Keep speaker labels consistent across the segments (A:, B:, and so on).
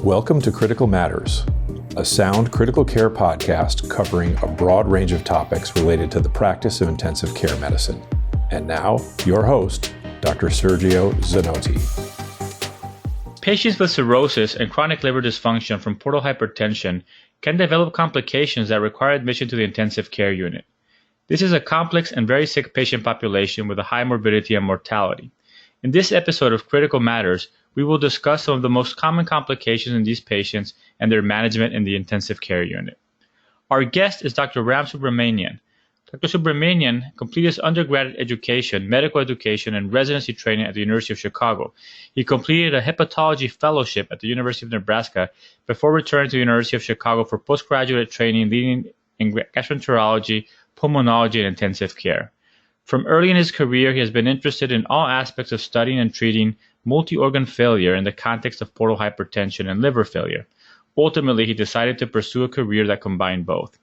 A: Welcome to Critical Matters, a sound critical care podcast covering a broad range of topics related to the practice of intensive care medicine. And now, your host, Dr. Sergio Zanotti.
B: Patients with cirrhosis and chronic liver dysfunction from portal hypertension can develop complications that require admission to the intensive care unit. This is a complex and very sick patient population with a high morbidity and mortality. In this episode of Critical Matters, we will discuss some of the most common complications in these patients and their management in the intensive care unit. Our guest is Dr. Ram Subramanian. Dr. Subramanian completed his undergraduate education, medical education, and residency training at the University of Chicago. He completed a hepatology fellowship at the University of Nebraska before returning to the University of Chicago for postgraduate training leading in gastroenterology, pulmonology, and intensive care. From early in his career, he has been interested in all aspects of studying and treating multi-organ failure in the context of portal hypertension and liver failure. Ultimately, he decided to pursue a career that combined both.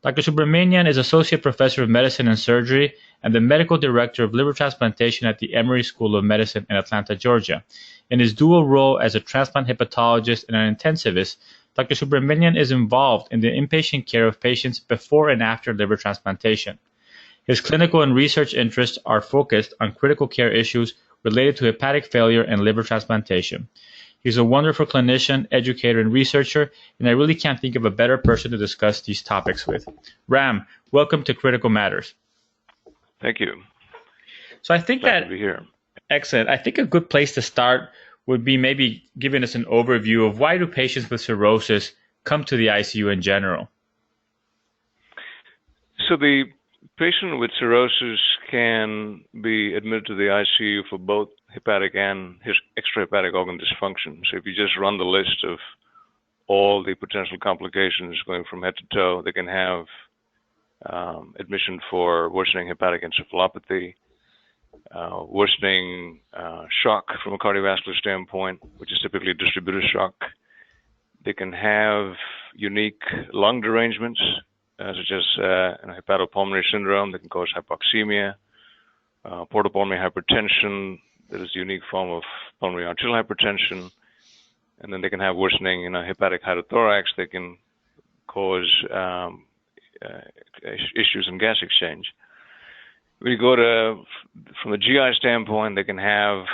B: Dr. Subramanian is Associate Professor of Medicine and Surgery and the Medical Director of Liver Transplantation at the Emory School of Medicine in Atlanta, Georgia. In his dual role as a transplant hepatologist and an intensivist, Dr. Subramanian is involved in the inpatient care of patients before and after liver transplantation. His clinical and research interests are focused on critical care issues related to hepatic failure and liver transplantation. He's a wonderful clinician, educator, and researcher, and I really can't think of a better person to discuss these topics with. Ram, welcome to Critical Matters.
C: Thank you.
B: So I think
C: Glad to be here.
B: Excellent. I think a good place to start would be maybe giving us an overview of why do patients with cirrhosis come to the ICU in general?
C: So the patient with cirrhosis can be admitted to the ICU for both hepatic and extrahepatic organ dysfunction. So if you just run the list of all the potential complications going from head to toe, they can have admission for worsening hepatic encephalopathy, worsening shock from a cardiovascular standpoint, which is typically distributed shock. They can have unique lung derangements, such as hepatopulmonary syndrome that can cause hypoxemia, portopulmonary hypertension that is a unique form of pulmonary arterial hypertension, and then they can have worsening hepatic hydrothorax that can cause issues in gas exchange. When you go from a GI standpoint, they can have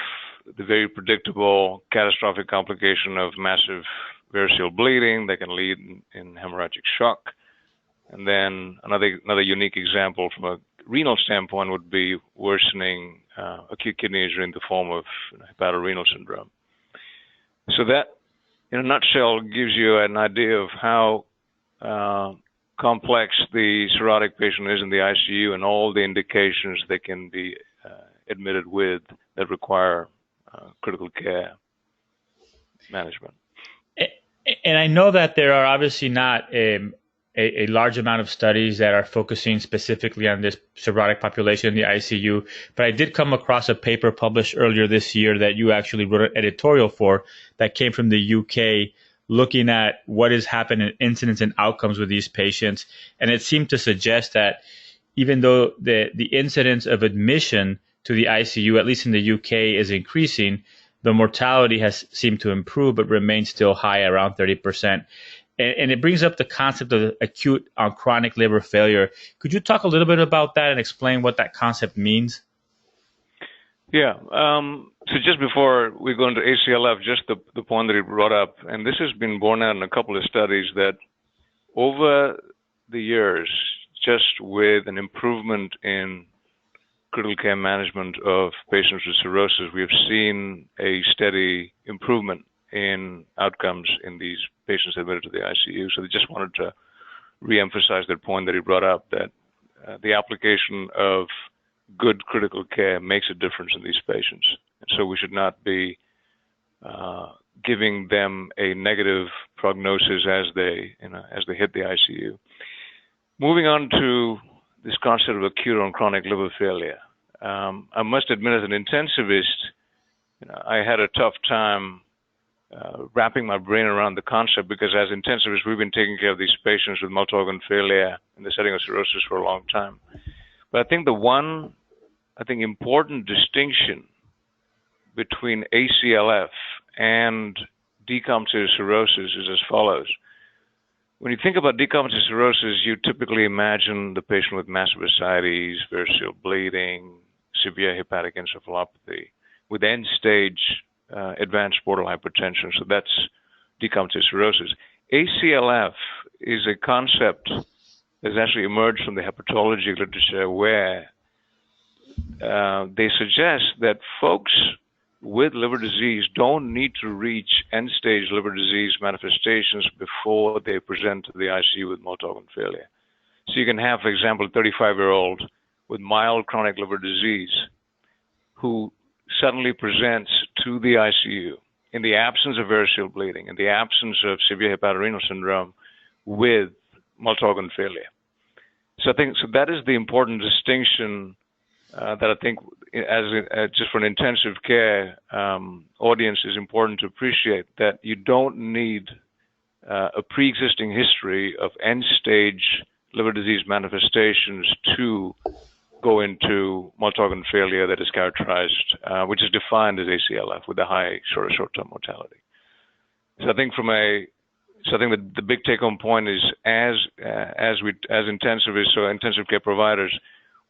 C: the very predictable catastrophic complication of massive variceal bleeding that can lead in hemorrhagic shock. And then another unique example from a renal standpoint would be worsening acute kidney injury in the form of hepatorenal syndrome. So that, in a nutshell, gives you an idea of how complex the cirrhotic patient is in the ICU and all the indications they can be admitted with that require critical care management.
B: And I know that there are obviously not a large amount of studies that are focusing specifically on this cirrhotic population in the ICU, but I did come across a paper published earlier this year that you actually wrote an editorial for that came from the UK looking at what has happened in incidence and outcomes with these patients. And it seemed to suggest that even though the incidence of admission to the ICU, at least in the UK, is increasing, the mortality has seemed to improve but remains still high, around 30%. And it brings up the concept of acute on chronic liver failure. Could you talk a little bit about that and explain what that concept means?
C: Yeah. So just before we go into ACLF, just the point that you brought up, and this has been borne out in a couple of studies, that over the years, just with an improvement in critical care management of patients with cirrhosis, we have seen a steady improvement in outcomes in these patients admitted to the ICU. So they just wanted to reemphasize that point that he brought up, that the application of good critical care makes a difference in these patients. And so we should not be giving them a negative prognosis as they hit the ICU. Moving on to this concept of acute on chronic liver failure. I must admit, as an intensivist, I had a tough time wrapping my brain around the concept, because as intensivists, we've been taking care of these patients with multi-organ failure in the setting of cirrhosis for a long time. But I think the one important distinction between ACLF and decompensated cirrhosis is as follows. When you think about decompensated cirrhosis, you typically imagine the patient with massive ascites, variceal bleeding, severe hepatic encephalopathy, with end-stage advanced portal hypertension. So that's decompensated cirrhosis. ACLF is a concept that's actually emerged from the hepatology literature where they suggest that folks with liver disease don't need to reach end-stage liver disease manifestations before they present to the ICU with multi-organ failure. So you can have, for example, a 35-year-old with mild chronic liver disease who suddenly presents to the ICU in the absence of variceal bleeding, in the absence of severe hepatorenal syndrome with multi-organ failure. So I think that is the important distinction that I think just for an intensive care audience is important to appreciate, that you don't need a pre-existing history of end-stage liver disease manifestations to go into multi-organ failure that is characterized, which is defined as ACLF with a high short-term mortality. So I think the big take-home point is as intensivists or intensive care providers,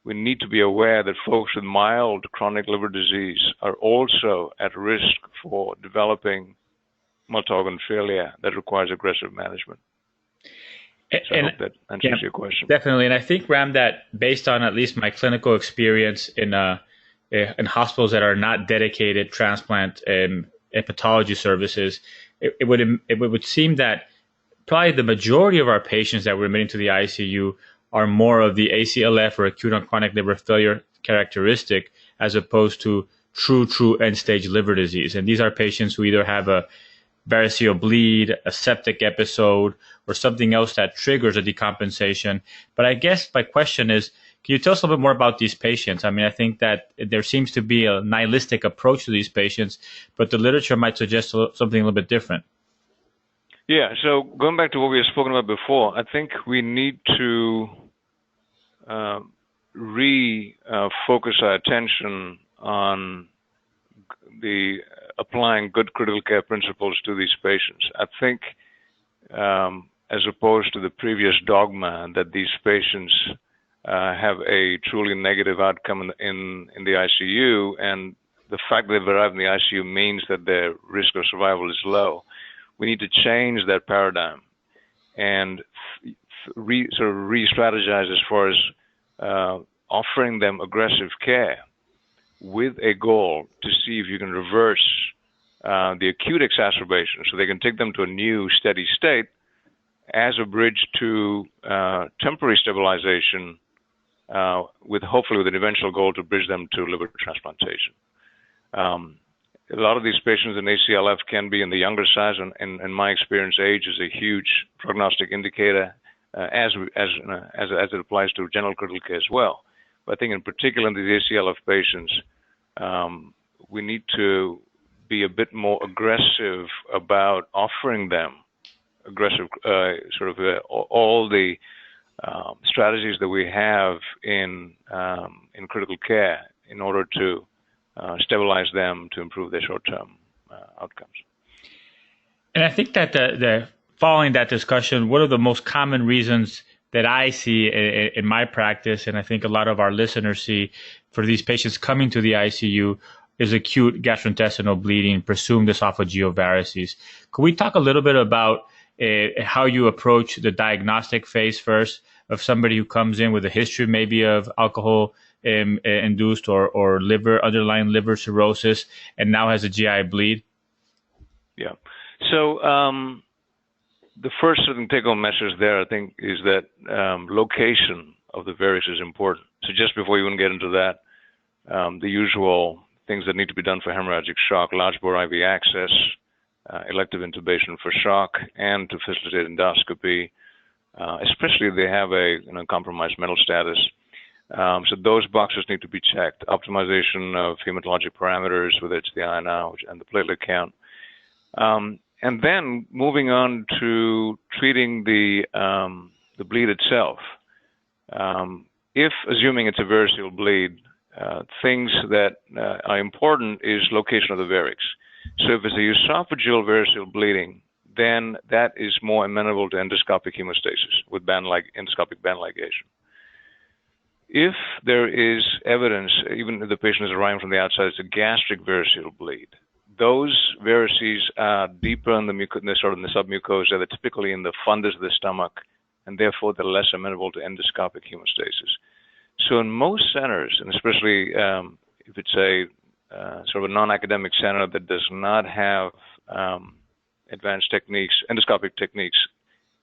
C: we need to be aware that folks with mild chronic liver disease are also at risk for developing multi-organ failure that requires aggressive management. So I hope that answers your question.
B: Definitely. And I think, Ram, that based on at least my clinical experience in hospitals that are not dedicated transplant and hepatology services, it would seem that probably the majority of our patients that we're admitting to the ICU are more of the ACLF or acute on chronic liver failure characteristic, as opposed to true end-stage liver disease. And these are patients who either have a variceal bleed, a septic episode, or something else that triggers a decompensation. But I guess my question is, can you tell us a little bit more about these patients? I mean, I think that there seems to be a nihilistic approach to these patients, but the literature might suggest something a little bit different.
C: Yeah, so going back to what we have spoken about before, I think we need to refocus our attention on the applying good critical care principles to these patients. I think as opposed to the previous dogma that these patients have a truly negative outcome in the ICU, and the fact that they've arrived in the ICU means that their risk of survival is low. We need to change that paradigm and sort of re-strategize as far as offering them aggressive care with a goal to see if you can reverse the acute exacerbation so they can take them to a new steady state as a bridge to temporary stabilization hopefully with an eventual goal to bridge them to liver transplantation. A lot of these patients in ACLF can be in the younger size, and in my experience, age is a huge prognostic indicator as it applies to general critical care as well. But I think in particular in these ACLF patients, we need to be a bit more aggressive about offering them aggressive all the strategies that we have in critical care in order to stabilize them to improve their short-term outcomes.
B: And I think that the following that discussion, one of the most common reasons that I see in my practice, and I think a lot of our listeners see for these patients coming to the ICU, is acute gastrointestinal bleeding, presumed esophageal varices. Could we talk a little bit about how you approach the diagnostic phase first of somebody who comes in with a history maybe of alcohol induced or underlying liver cirrhosis and now has a GI bleed?
C: Yeah. So the first take-home message there, I think, is that location of the varices is important. So just before you even get into that, the usual things that need to be done for hemorrhagic shock: large bore IV access, elective intubation for shock, and to facilitate endoscopy, especially if they have a compromised mental status. So those boxes need to be checked. Optimization of hematologic parameters, whether it's the INR and the platelet count. And then moving on to treating the bleed itself. If, assuming it's a variceal bleed, things that are important is location of the varix. So if it's a esophageal variceal bleeding, then that is more amenable to endoscopic hemostasis with endoscopic band ligation. If there is evidence, even if the patient is arriving from the outside, it's a gastric variceal bleed. Those varices are deeper in the submucosa. They're typically in the fundus of the stomach, and therefore they're less amenable to endoscopic hemostasis. So in most centers, and especially if it's a sort of a non-academic center that does not have advanced techniques, endoscopic techniques,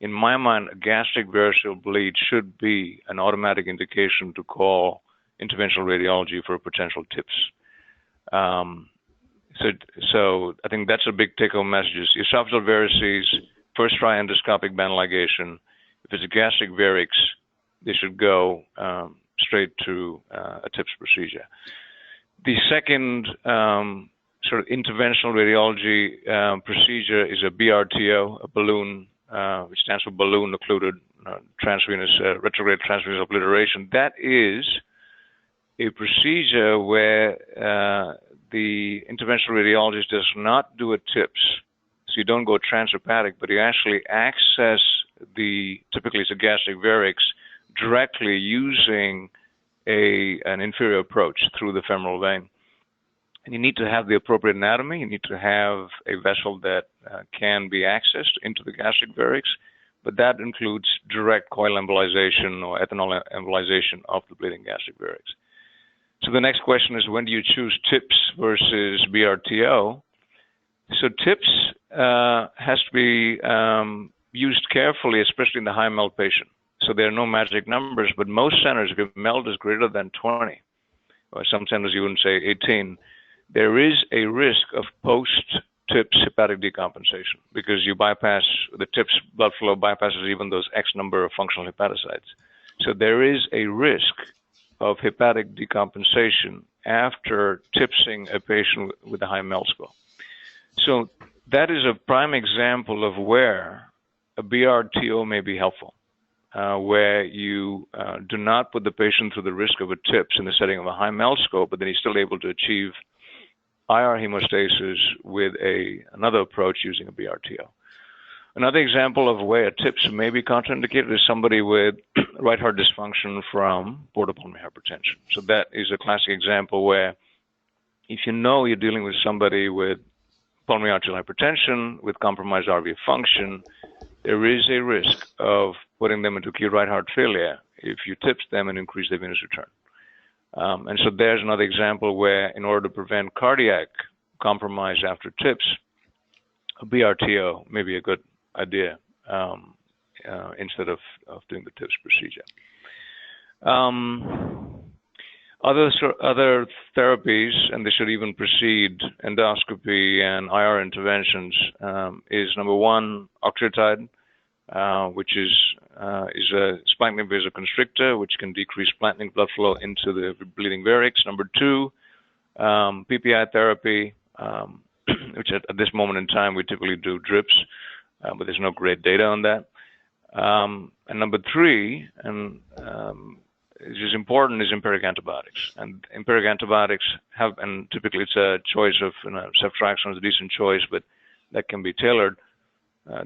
C: in my mind, a gastric variceal bleed should be an automatic indication to call interventional radiology for potential TIPS. So I think that's a big take-home message. Esophageal varices, first try endoscopic band ligation. If it's a gastric varix, they should go straight to a TIPS procedure. The second sort of interventional radiology procedure is a BRTO, a balloon, which stands for balloon occluded transvenous retrograde transvenous obliteration. That is a procedure where the interventional radiologist does not do a TIPS, so you don't go transhepatic, but you actually access typically it's a gastric varix, directly using an inferior approach through the femoral vein. And you need to have the appropriate anatomy. You need to have a vessel that can be accessed into the gastric varix, but that includes direct coil embolization or ethanol embolization of the bleeding gastric varix. So the next question is, when do you choose TIPS versus BRTO? So TIPS has to be used carefully, especially in the high MELD patient. So there are no magic numbers, but most centers, if MELD is greater than 20, or some centers you wouldn't say 18, there is a risk of post-TIPS hepatic decompensation because you bypass, the TIPS blood flow bypasses even those X number of functional hepatocytes. So there is a risk of hepatic decompensation after TIPSing a patient with a high MELD score. So that is a prime example of where a BRTO may be helpful, where you do not put the patient through the risk of a TIPS in the setting of a high MELD score, but then he's still able to achieve IR hemostasis with another approach using a BRTO. Another example of where a TIPS may be contraindicated is somebody with right heart dysfunction from portal pulmonary hypertension. So that is a classic example where if you know you're dealing with somebody with pulmonary arterial hypertension with compromised RV function, there is a risk of putting them into acute right heart failure if you TIPS them and increase their venous return. And so there's another example where, in order to prevent cardiac compromise after TIPS, a BRTO may be a good idea instead of doing the TIPS procedure. Other therapies, and they should even precede endoscopy and IR interventions, is number one, octreotide, which is a splanchnic vasoconstrictor, which can decrease splanchnic blood flow into the bleeding varix. Number two, PPI therapy, which at this moment in time we typically do drips, but there's no great data on that. And number three, and which is important, is empiric antibiotics. And empiric antibiotics and typically it's a choice of, ceftriaxone is a decent choice, but that can be tailored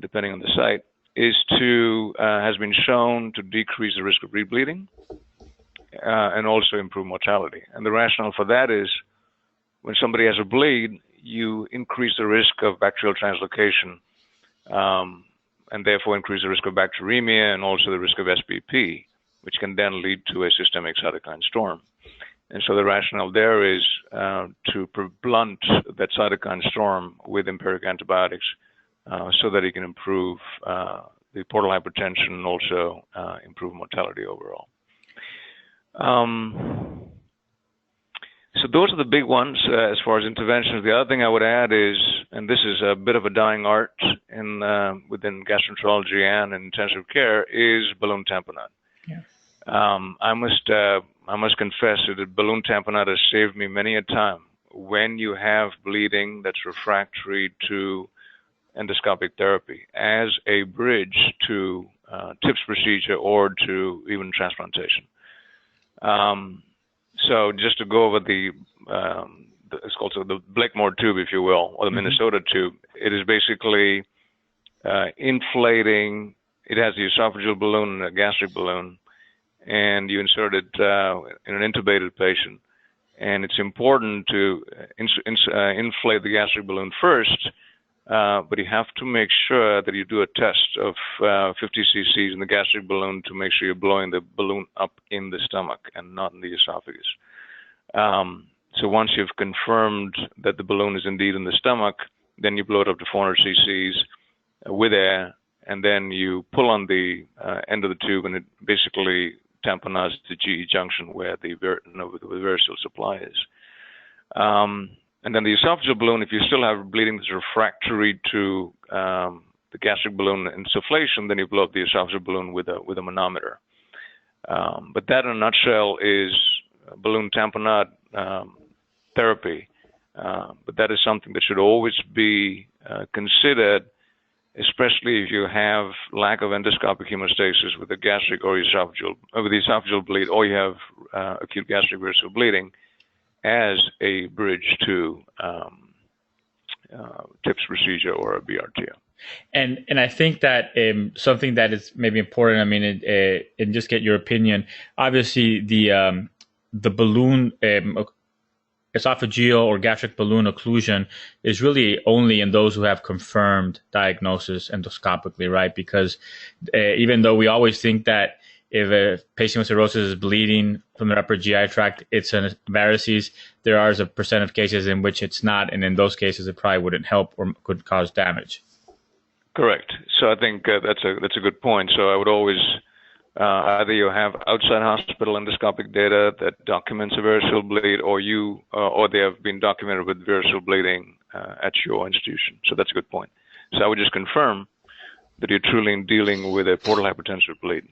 C: depending on the site, has been shown to decrease the risk of rebleeding and also improve mortality. And the rationale for that is when somebody has a bleed, you increase the risk of bacterial translocation and therefore increase the risk of bacteremia and also the risk of SBP, which can then lead to a systemic cytokine storm. And so the rationale there is to blunt that cytokine storm with empiric antibiotics so that it can improve the portal hypertension and also improve mortality overall. So those are the big ones as far as interventions. The other thing I would add is, and this is a bit of a dying art within gastroenterology and intensive care, is balloon tamponade. Yes. I must confess that balloon tamponade has saved me many a time when you have bleeding that's refractory to endoscopic therapy as a bridge to TIPS procedure or to even transplantation. So just to go over the it's called the Blakemore tube, if you will, or the Minnesota tube. It is basically inflating. It has the esophageal balloon and a gastric balloon, and you insert it in an intubated patient. And it's important to inflate the gastric balloon first, but you have to make sure that you do a test of 50 cc's in the gastric balloon to make sure you're blowing the balloon up in the stomach and not in the esophagus. So once you've confirmed that the balloon is indeed in the stomach, then you blow it up to 400 cc's with air, and then you pull on the end of the tube, and it basically tamponades the GE junction where the variceal supply is. And then the esophageal balloon, if you still have bleeding that's refractory to the gastric balloon insufflation, then you blow up the esophageal balloon with a manometer. But that, in a nutshell, is balloon tamponade therapy. But that is something that should always be considered, especially if you have lack of endoscopic hemostasis with the gastric or esophageal, with the esophageal bleed, or you have acute gastric variceal bleeding, as a bridge to TIPS procedure or a BRTO.
B: And I think that something that is maybe important, I mean, and just get your opinion. Obviously, the balloon esophageal or gastric balloon occlusion is really only in those who have confirmed diagnosis endoscopically, right? Because even though we always think that if a patient with cirrhosis is bleeding from their upper GI tract, it's a varices, there are a percent of cases in which it's not, and in those cases, it probably wouldn't help or could cause damage.
C: Correct. So I think that's a good point. So I would always either you have outside hospital endoscopic data that documents a variceal bleed, or they have been documented with variceal bleeding at your institution. So that's a good point. So I would just confirm that you're truly dealing with a portal hypertensive bleed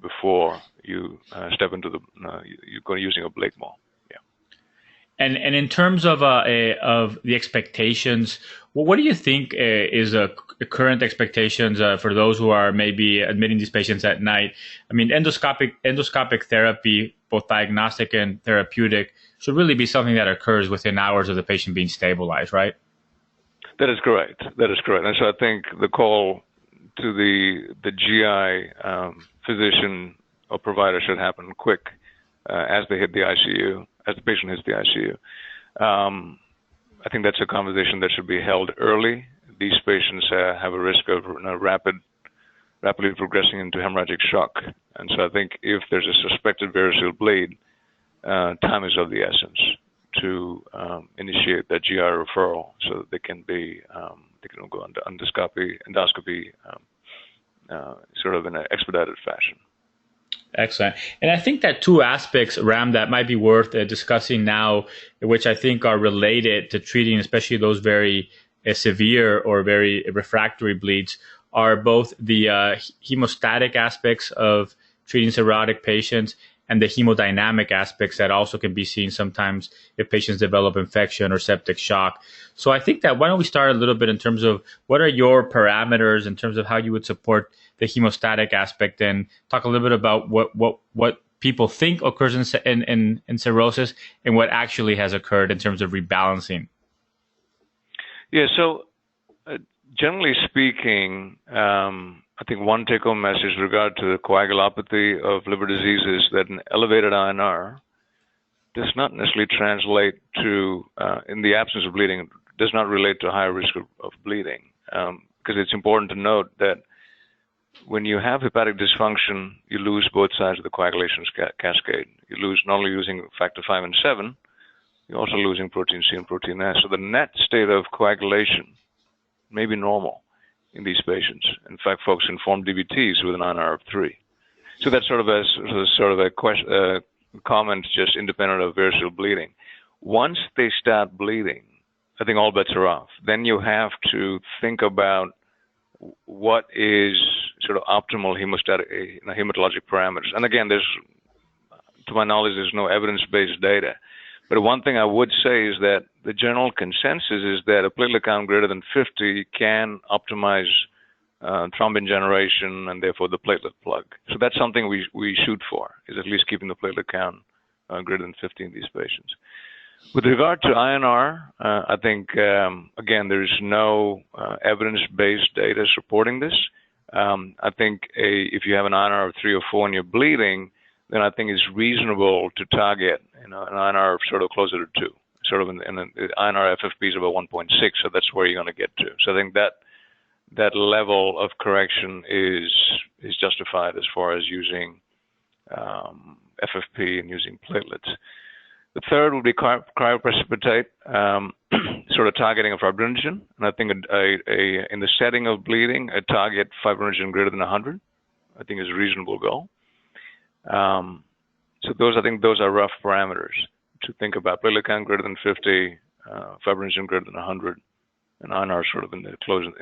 C: before you step into you're going using a Blakemore. Yeah.
B: And in terms of the expectations, well, what do you think is current expectations for those who are maybe admitting these patients at night? I mean, endoscopic therapy, both diagnostic and therapeutic, should really be something that occurs within hours of the patient being stabilized, right?
C: That is correct. And so I think the call to the GI physician or provider should happen quick as they hit the ICU, as the patient hits the ICU. I think that's a conversation that should be held early. These patients have a risk of rapidly progressing into hemorrhagic shock. And so I think if there's a suspected variceal bleed, time is of the essence to initiate that GI referral so that they can go under endoscopy sort of in an expedited fashion.
B: Excellent. And I think that two aspects, Ram, that might be worth discussing now, which I think are related to treating, especially those very severe or very refractory bleeds, are both the hemostatic aspects of treating cirrhotic patients and the hemodynamic aspects that also can be seen sometimes if patients develop infection or septic shock. So I think that why don't we start a little bit in terms of what are your parameters in terms of how you would support the hemostatic aspect, and talk a little bit about what people think occurs in cirrhosis and what actually has occurred in terms of rebalancing.
C: Yeah, so generally speaking, I think one take-home message with regard to the coagulopathy of liver disease is that an elevated INR does not necessarily translate to, in the absence of bleeding, does not relate to a higher risk of bleeding. Because it's important to note that when you have hepatic dysfunction, you lose both sides of the coagulation cascade. You lose not only losing factor V and VII, you're also losing protein C and protein S. So the net state of coagulation may be normal in these patients. In fact, folks can form DVTs with an INR of 3. So that's sort of a comment just independent of variceal bleeding. Once they start bleeding, I think all bets are off. Then you have to think about what is sort of optimal hematologic parameters. And again, to my knowledge, there's no evidence-based data. But one thing I would say is that the general consensus is that a platelet count greater than 50 can optimize thrombin generation and therefore the platelet plug. So that's something we shoot for, is at least keeping the platelet count greater than 50 in these patients. With regard to INR, I think, again, there is no evidence-based data supporting this. I think if you have an INR of 3 or 4 and you're bleeding, then I think it's reasonable to target an INR sort of closer to 2. Sort of in the INR FFP is about 1.6, so that's where you're going to get to. So I think that level of correction is justified as far as using FFP and using platelets. The third would be cryoprecipitate, sort of targeting of fibrinogen. And I think in the setting of bleeding, a target fibrinogen greater than 100, I think is a reasonable goal. So I think those are rough parameters to think about. Platelet count greater than 50, fibrinogen greater than 100, and INR sort of in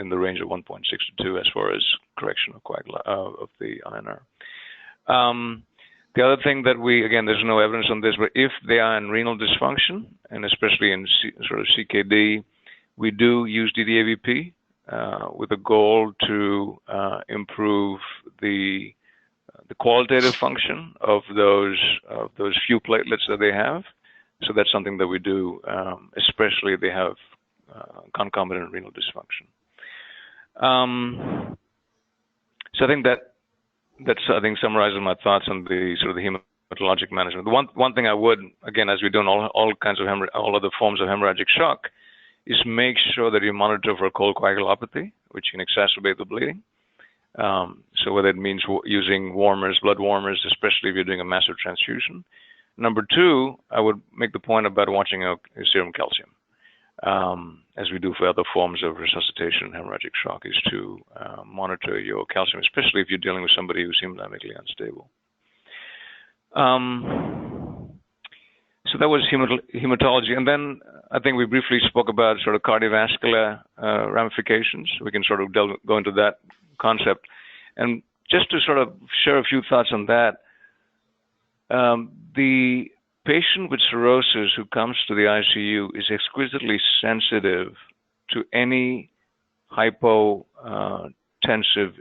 C: the range of 1.6 to 2 as far as correction of the INR. The other thing that there's no evidence on this, but if they are in renal dysfunction, and especially in sort of CKD, we do use DDAVP with a goal to improve the qualitative function of those few platelets that they have. So that's something that we do, especially if they have concomitant renal dysfunction. So I think that's summarizes my thoughts on the sort of the hematologic management. The one thing I would, again, as we do in all other forms of hemorrhagic shock, is make sure that you monitor for cold coagulopathy, which can exacerbate the bleeding. So whether it means using warmers, blood warmers, especially if you're doing a massive transfusion. Number 2, I would make the point about watching your serum calcium, as we do for other forms of resuscitation and hemorrhagic shock, is to monitor your calcium, especially if you're dealing with somebody who's hemodynamically unstable. So that was hematology. And then I think we briefly spoke about sort of cardiovascular ramifications. We can sort of go into that concept. And just to sort of share a few thoughts on that, the patient with cirrhosis who comes to the ICU is exquisitely sensitive to any hypotensive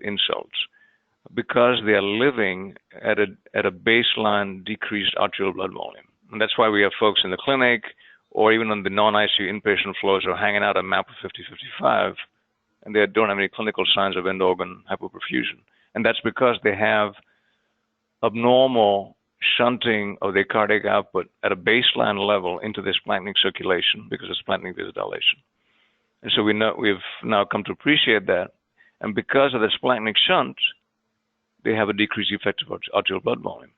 C: insults because they are living at a baseline decreased arterial blood volume. And that's why we have folks in the clinic or even on the non-ICU inpatient floors are hanging out a map of 50-55, and they don't have any clinical signs of end organ hypoperfusion. And that's because they have abnormal shunting of their cardiac output at a baseline level into this splanchnic circulation because of splanchnic vasodilation. And so we've now come to appreciate that. And because of the splanchnic shunt, they have a decreased effective arterial blood volume.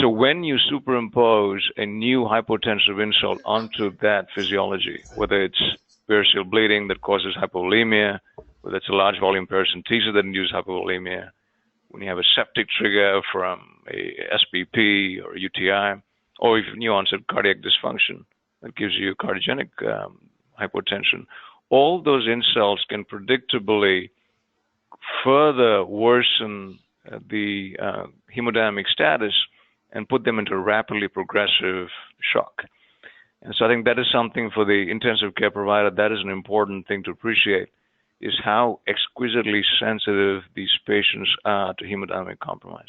C: So when you superimpose a new hypotensive insult onto that physiology, whether it's variceal bleeding that causes hypovolemia, whether it's a large volume paracentesis that induces hypovolemia, when you have a septic trigger from a SBP or a UTI, or if new onset cardiac dysfunction that gives you cardiogenic hypotension, all those insults can predictably further worsen the hemodynamic status and put them into rapidly progressive shock. And so I think that is something for the intensive care provider, that is an important thing to appreciate, is how exquisitely sensitive these patients are to hemodynamic compromise.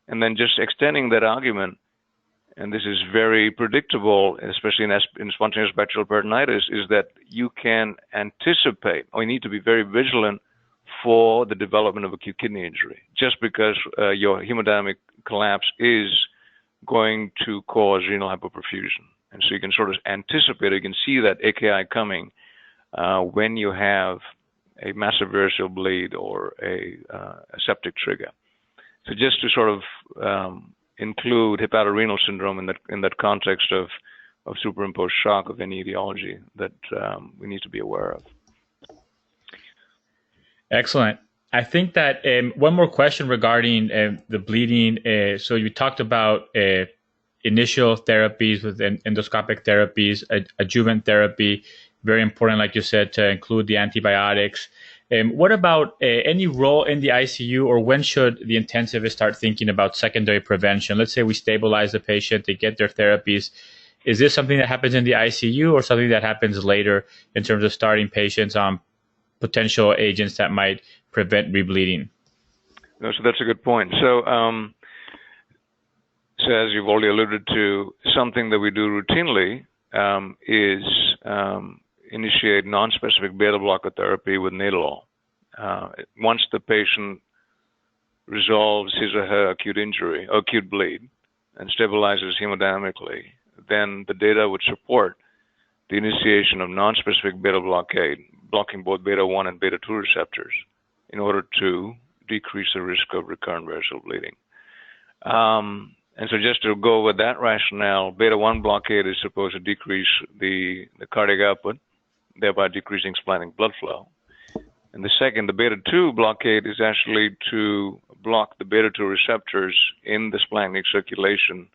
C: And then just extending that argument, and this is very predictable, especially in spontaneous bacterial peritonitis, is that you can anticipate, or you need to be very vigilant for the development of acute kidney injury, just because your hemodynamic collapse is going to cause renal hypoperfusion. And so you can sort of anticipate, you can see that AKI coming when you have a massive variceal bleed or a septic trigger. So just to sort of include hepatorenal syndrome in that context of superimposed shock of any etiology that we need to be aware of.
B: Excellent. I think that one more question regarding the bleeding. So you talked about initial therapies with endoscopic therapies, adjuvant therapy, very important, like you said, to include the antibiotics. What about any role in the ICU, or when should the intensivist start thinking about secondary prevention? Let's say we stabilize the patient, they get their therapies. Is this something that happens in the ICU or something that happens later in terms of starting patients on potential agents that might prevent rebleeding?
C: No, so that's a good point. So as you've already alluded to, something that we do routinely is initiate non-specific beta blocker therapy with nadolol. Once the patient resolves his or her acute injury, or acute bleed, and stabilizes hemodynamically, then the data would support the initiation of non-specific beta blockade, blocking both beta 1 and beta 2 receptors in order to decrease the risk of recurrent variceal bleeding. And so just to go with that rationale, beta 1 blockade is supposed to decrease the cardiac output, thereby decreasing splenic blood flow. And the second, the beta 2 blockade, is actually to block the beta 2 receptors in the splenic circulation,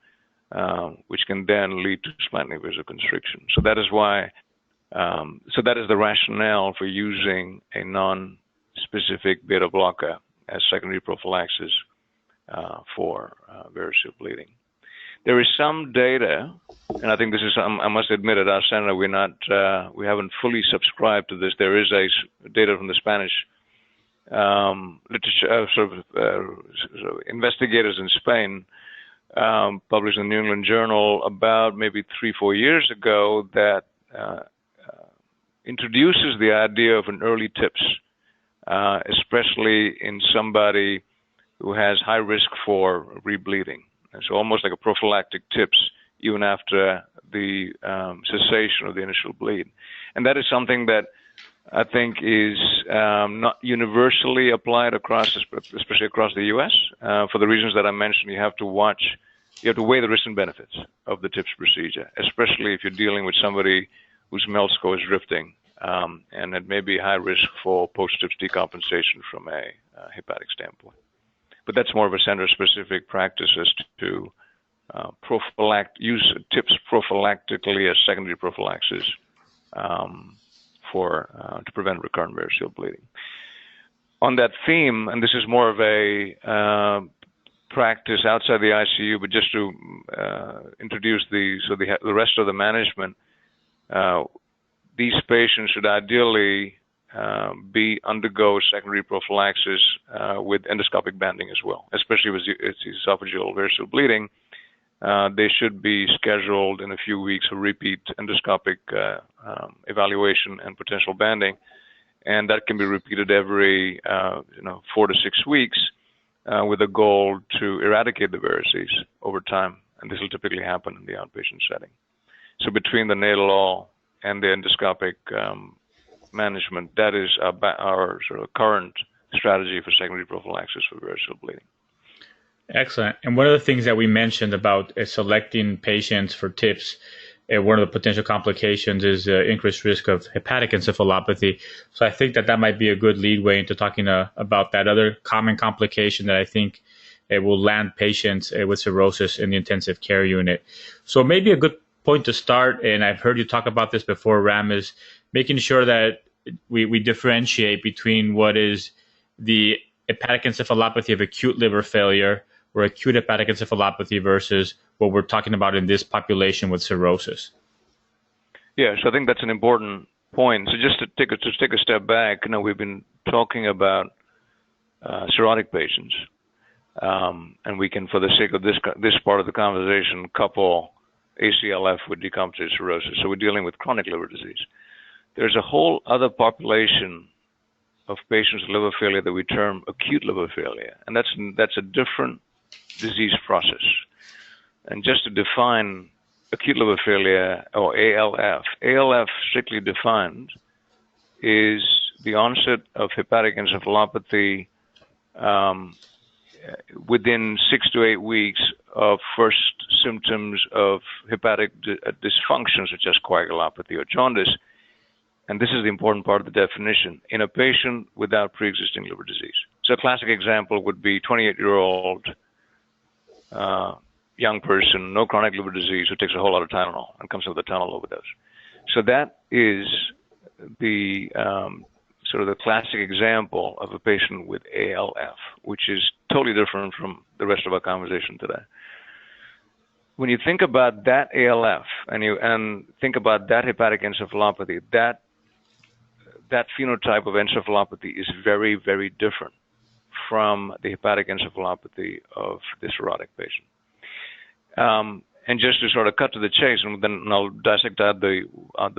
C: which can then lead to splenic vasoconstriction. So that is why, that is the rationale for using a non-specific beta blocker as secondary prophylaxis for variceal bleeding. There is some data, and I think this is, I must admit at our center, we haven't fully subscribed to this. There is data from the Spanish literature, investigators in Spain, published in the New England Journal about maybe 3-4 years ago, that introduces the idea of an early TIPS, especially in somebody who has high risk for rebleeding. And so almost like a prophylactic TIPS even after the cessation of the initial bleed. And that is something that I think is not universally applied across, especially across the U.S. For the reasons that I mentioned, you have to weigh the risks and benefits of the TIPS procedure, especially if you're dealing with somebody whose MELD score is drifting, and it may be high risk for post-TIPS decompensation from a hepatic standpoint. But that's more of a center-specific practice as to use TIPS prophylactically as secondary prophylaxis to prevent recurrent variceal bleeding. On that theme, and this is more of a practice outside the ICU, but just to introduce the rest of the management, these patients should ideally undergo secondary prophylaxis with endoscopic banding as well, especially with esophageal variceal bleeding. They should be scheduled in a few weeks for repeat endoscopic evaluation and potential banding, and that can be repeated every 4 to 6 weeks with a goal to eradicate the varices over time, and this will typically happen in the outpatient setting. So between the nadolol and the endoscopic management, that is our sort of current strategy for secondary prophylaxis for variceal bleeding.
B: Excellent. And one of the things that we mentioned about selecting patients for TIPS, one of the potential complications is increased risk of hepatic encephalopathy. So I think that might be a good leadway into talking about that other common complication that I think will land patients with cirrhosis in the intensive care unit. So maybe a good point to start, and I've heard you talk about this before, Ram, is making sure that we differentiate between what is the hepatic encephalopathy of acute liver failure or acute hepatic encephalopathy versus what we're talking about in this population with cirrhosis.
C: Yeah, so I think that's an important point. So just to take a step back, we've been talking about cirrhotic patients, and we can, for the sake of this part of the conversation, couple ACLF with decompensated cirrhosis. So we're dealing with chronic liver disease. There's a whole other population of patients with liver failure that we term acute liver failure, and that's a different disease process. And just to define acute liver failure, or ALF strictly defined is the onset of hepatic encephalopathy within 6 to 8 weeks of first symptoms of hepatic dysfunction, such as coagulopathy or jaundice. And this is the important part of the definition, in a patient without pre-existing liver disease. So a classic example would be 28-year-old young person, no chronic liver disease, who takes a whole lot of Tylenol and comes with a Tylenol overdose. So that is the sort of the classic example of a patient with ALF, which is totally different from the rest of our conversation today. When you think about that ALF and think about that hepatic encephalopathy, that phenotype of encephalopathy is very, very different from the hepatic encephalopathy of the cirrhotic patient. And just to sort of cut to the chase, and then I'll dissect out the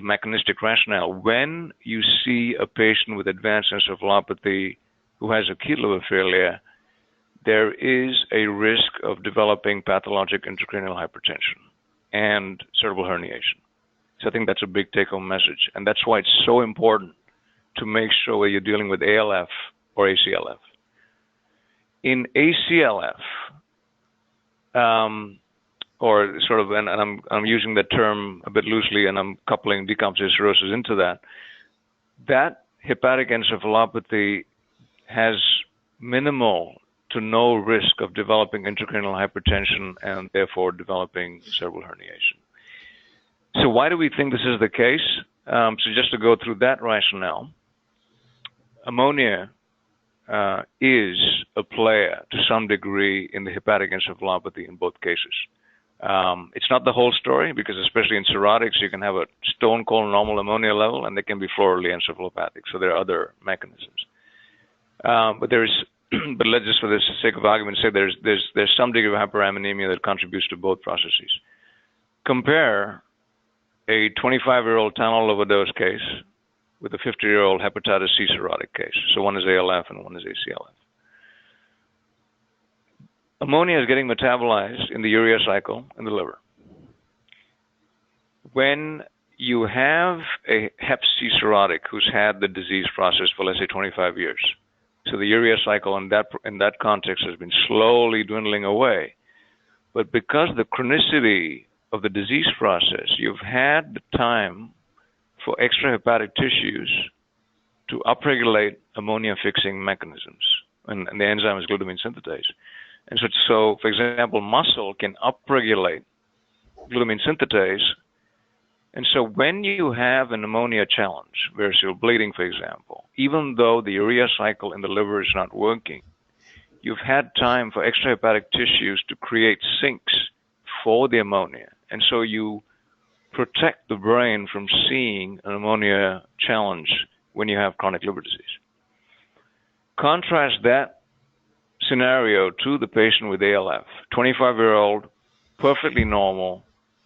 C: mechanistic rationale. When you see a patient with advanced encephalopathy who has acute liver failure, there is a risk of developing pathologic intracranial hypertension and cerebral herniation. So I think that's a big take-home message, and that's why it's so important to make sure whether you're dealing with ALF or ACLF. In ACLF, or sort of, and I'm using that term a bit loosely, and I'm coupling decompensated cirrhosis into that. That hepatic encephalopathy has minimal to no risk of developing intracranial hypertension and therefore developing cerebral herniation. So why do we think this is the case? So just to go through that rationale, ammonia is a player to some degree in the hepatic encephalopathy in both cases. It's not the whole story, because especially in cirrhotics, you can have a stone cold normal ammonia level and they can be florally encephalopathic. So there are other mechanisms. But let's just, for the sake of argument, say there's some degree of hyperammonemia that contributes to both processes. Compare a 25-year-old Tylenol overdose case with a 50-year-old hepatitis C cirrhotic case. So one is ALF and one is ACLF. Ammonia is getting metabolized in the urea cycle in the liver. When you have a hep C cirrhotic who's had the disease process for, let's say, 25 years, so the urea cycle in that context has been slowly dwindling away, but because the chronicity of the disease process, you've had the time for extrahepatic tissues to upregulate ammonia-fixing mechanisms, and the enzyme is glutamine synthetase. And so, for example, muscle can upregulate glutamine synthetase, and so when you have an ammonia challenge, variceal bleeding, for example, even though the urea cycle in the liver is not working, you've had time for extrahepatic tissues to create sinks for the ammonia, and so you protect the brain from seeing an ammonia challenge when you have chronic liver disease. Contrast that scenario to the patient with ALF, 25-year-old, perfectly normal,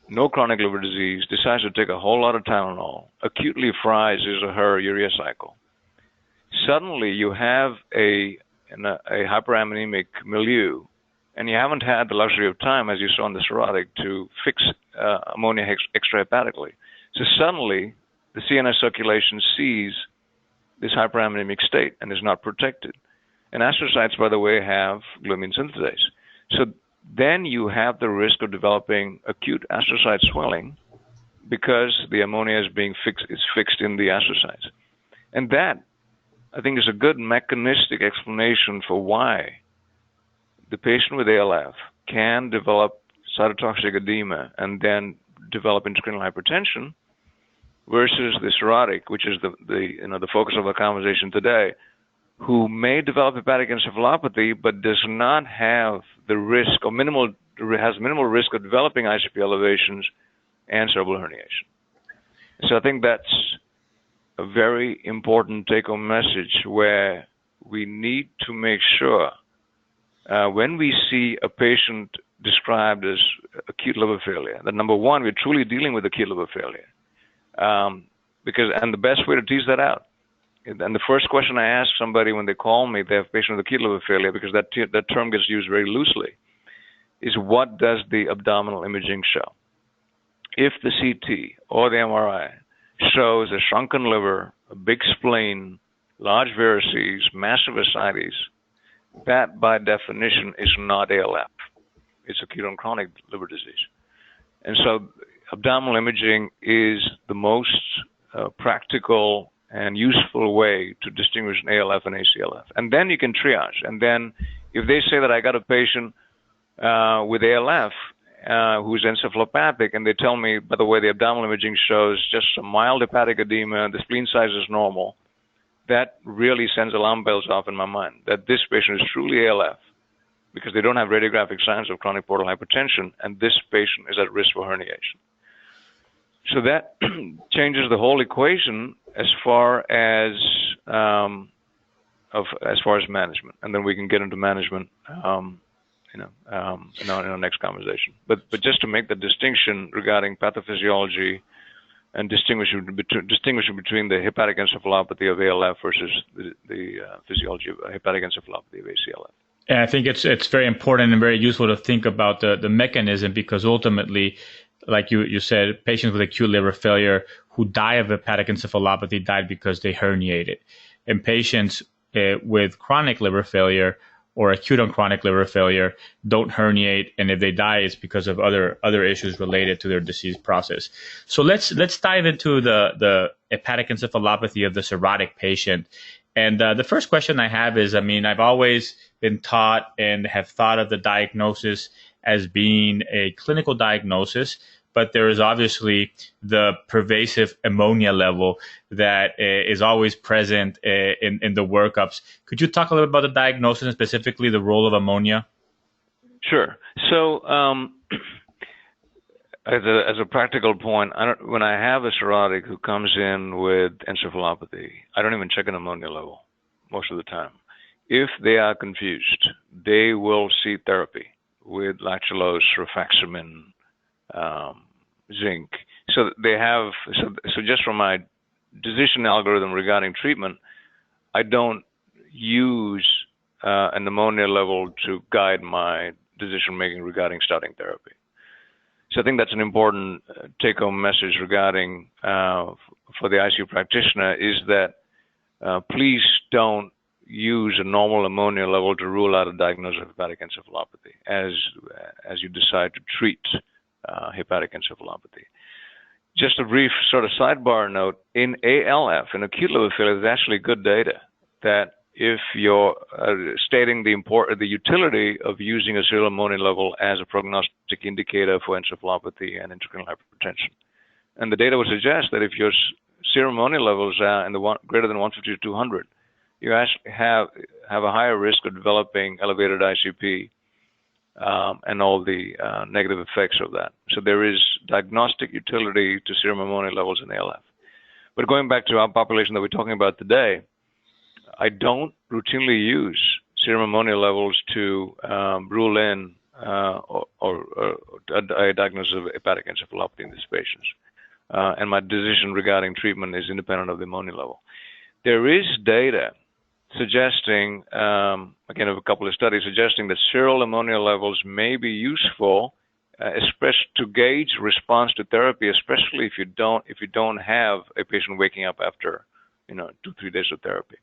C: no chronic liver disease, decides to take a whole lot of Tylenol, acutely fries his or her urea cycle. Suddenly you have a hyperammonemic milieu, and you haven't had the luxury of time, as you saw in the cirrhotic, to fix ammonia extrahepatically. So suddenly the CNS circulation sees this hyperammonemic state and is not protected. And astrocytes, by the way, have glutamine synthetase. So then you have the risk of developing acute astrocyte swelling because the ammonia is fixed in the astrocytes. And that, I think, is a good mechanistic explanation for why the patient with ALF can develop cytotoxic edema and then develop intracranial hypertension versus the cirrhotic, which is the focus of our conversation today, who may develop hepatic encephalopathy but does not have the risk or has minimal risk of developing ICP elevations and cerebral herniation. So I think that's a very important take-home message where we need to make sure when we see a patient described as acute liver failure, that number one, we're truly dealing with acute liver failure. And the best way to tease that out, and the first question I ask somebody when they call me, they have a patient with acute liver failure, because that term gets used very loosely, is what does the abdominal imaging show? If the CT or the MRI shows a shrunken liver, a big spleen, large varices, massive ascites, that by definition is not ALF. It's acute and chronic liver disease. And so abdominal imaging is the most practical and useful way to distinguish an ALF and ACLF. And then you can triage. And then if they say that I got a patient with ALF who's encephalopathic, and they tell me, by the way, the abdominal imaging shows just some mild hepatic edema, the spleen size is normal, that really sends alarm bells off in my mind, that this patient is truly ALF because they don't have radiographic signs of chronic portal hypertension, and this patient is at risk for herniation. So that changes the whole equation as far as management, and then we can get into management in our next conversation. But just to make the distinction regarding pathophysiology and distinguishing between the hepatic encephalopathy of ALF versus the physiology of hepatic encephalopathy of ACLF.
B: And I think it's very important and very useful to think about the mechanism, because ultimately, like you said, patients with acute liver failure who die of hepatic encephalopathy died because they herniated. And patients with chronic liver failure or acute on chronic liver failure don't herniate, and if they die, it's because of other issues related to their disease process. So let's dive into the hepatic encephalopathy of the cirrhotic patient. And the first question I have is, I've always been taught and have thought of the diagnosis as being a clinical diagnosis, but there is obviously the pervasive ammonia level that is always present in the workups. Could you talk a little bit about the diagnosis and specifically the role of ammonia?
C: Sure. So as a practical point, when I have a cirrhotic who comes in with encephalopathy, I don't even check an ammonia level most of the time. If they are confused, they will see therapy with lactulose, rifaximin, zinc. So they have. So just from my decision algorithm regarding treatment, I don't use an ammonia level to guide my decision making regarding starting therapy. So I think that's an important take-home message regarding for the ICU practitioner is that please don't use a normal ammonia level to rule out a diagnosis of hepatic encephalopathy as you decide to treat hepatic encephalopathy. Just a brief sort of sidebar note, in ALF, in acute liver failure, there's actually good data that if you're stating the utility of using a serial ammonia level as a prognostic indicator for encephalopathy and intracranial hypertension. And the data would suggest that if your serum ammonia levels are in the greater than 150 to 200, you actually have a higher risk of developing elevated ICP and all the negative effects of that. So there is diagnostic utility to serum ammonia levels in ALF. But going back to our population that we're talking about today, I don't routinely use serum ammonia levels to rule in or a diagnosis of hepatic encephalopathy in these patients. And my decision regarding treatment is independent of the ammonia level. There is data suggesting, again, of a couple of studies suggesting that serum ammonia levels may be useful, especially to gauge response to therapy, especially if you don't have a patient waking up after 2-3 days of therapy.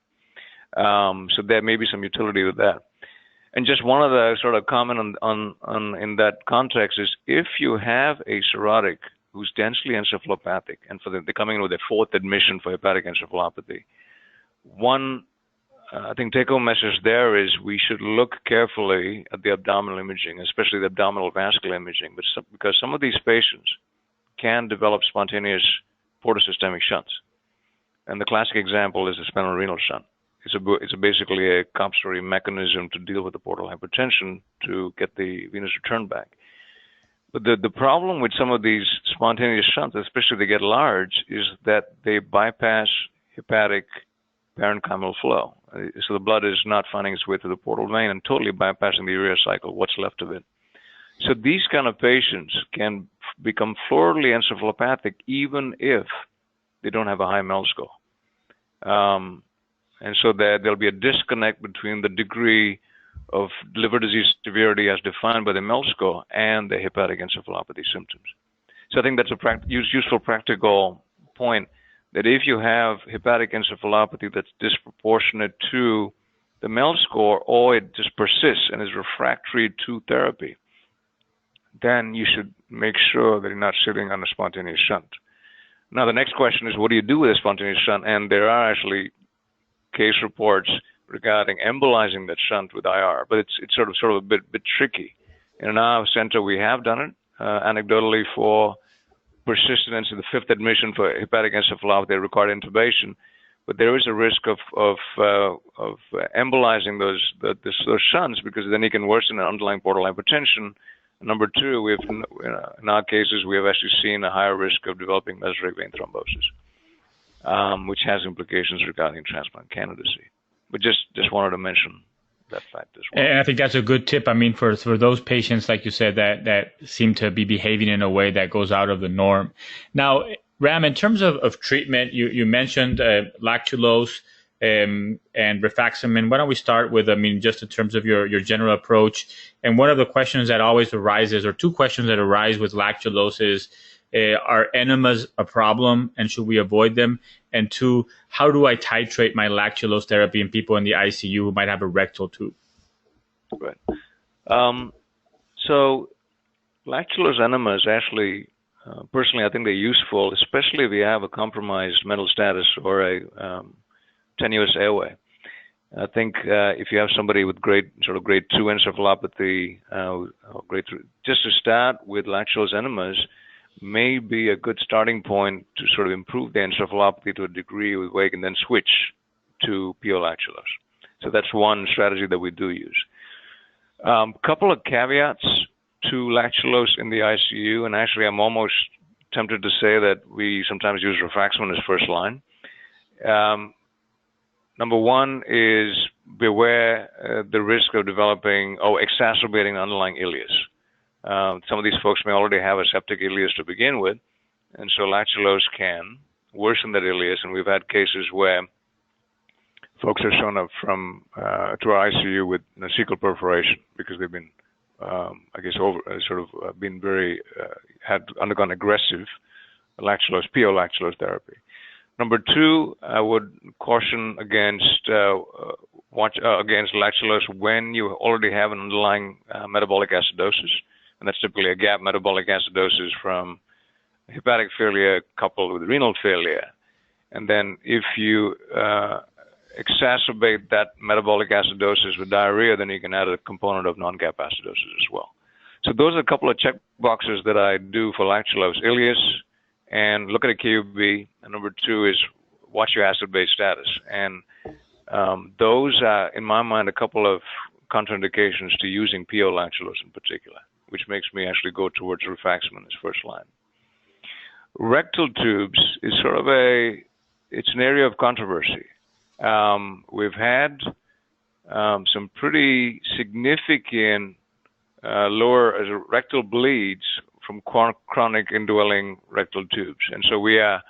C: So there may be some utility with that. And just one other sort of comment on in that context is if you have a cirrhotic who's densely encephalopathic, and they're coming in with a fourth admission for hepatic encephalopathy, one I think take-home message there is we should look carefully at the abdominal imaging, especially the abdominal vascular imaging, because some of these patients can develop spontaneous portosystemic shunts. And the classic example is a splenorenal shunt. It's basically a compensatory mechanism to deal with the portal hypertension to get the venous return back. But the problem with some of these spontaneous shunts, especially if they get large, is that they bypass hepatic parenchymal flow. So the blood is not finding its way through the portal vein and totally bypassing the urea cycle, what's left of it. So these kind of patients can become floridly encephalopathic even if they don't have a high MELD score. And so there'll be a disconnect between the degree of liver disease severity as defined by the MELD score and the hepatic encephalopathy symptoms. So I think that's a useful practical point, that if you have hepatic encephalopathy that's disproportionate to the MELD score, or it just persists and is refractory to therapy, then you should make sure that you're not sitting on a spontaneous shunt. Now, the next question is, what do you do with a spontaneous shunt? And there are actually case reports regarding embolizing that shunt with IR, but it's sort of a bit tricky. In our center, we have done it anecdotally for persistence in the fifth admission for hepatic encephalopathy required intubation, but there is a risk of embolizing those shunts, because then you can worsen an underlying portal hypertension. Number two, in our cases, we have actually seen a higher risk of developing mesogenic vein thrombosis, which has implications regarding transplant candidacy. But just wanted to mention that fact as well.
B: And I think that's a good tip. I mean, for those patients, like you said, that seem to be behaving in a way that goes out of the norm. Now, Ram, in terms of treatment, you mentioned lactulose and rifaximin. Why don't we start with, just in terms of your general approach? And one of the questions that always arises, or two questions that arise with lactulose is, are enemas a problem and should we avoid them? And two, how do I titrate my lactulose therapy in people in the ICU who might have a rectal tube?
C: Right. So lactulose enemas actually, personally, I think they're useful, especially if you have a compromised mental status or a tenuous airway. I think if you have somebody with grade 2 encephalopathy, grade 3, just to start with lactulose enemas may be a good starting point to sort of improve the encephalopathy to a degree with wake and then switch to PO lactulose. So that's one strategy that we do use. Couple of caveats to lactulose in the ICU, and actually I'm almost tempted to say that we sometimes use rifaximin as first line. Number one is beware the risk of developing or exacerbating underlying ileus. Some of these folks may already have a septic ileus to begin with, and so lactulose can worsen that ileus, and we've had cases where folks are shown up to our ICU with cecal perforation because they've been, had undergone aggressive PO lactulose therapy. Number two, I would caution against lactulose when you already have an underlying metabolic acidosis, and that's typically a gap metabolic acidosis from hepatic failure coupled with renal failure. And then if you exacerbate that metabolic acidosis with diarrhea, then you can add a component of non-gap acidosis as well. So those are a couple of check boxes that I do for lactulose ileus, and look at a KUB. And number two is watch your acid-base status. And those are, in my mind, a couple of contraindications to using PO lactulose in particular, which makes me actually go towards rifaximin as first line. Rectal tubes is it's an area of controversy. We've had some pretty significant lower rectal bleeds from chronic indwelling rectal tubes. And so we are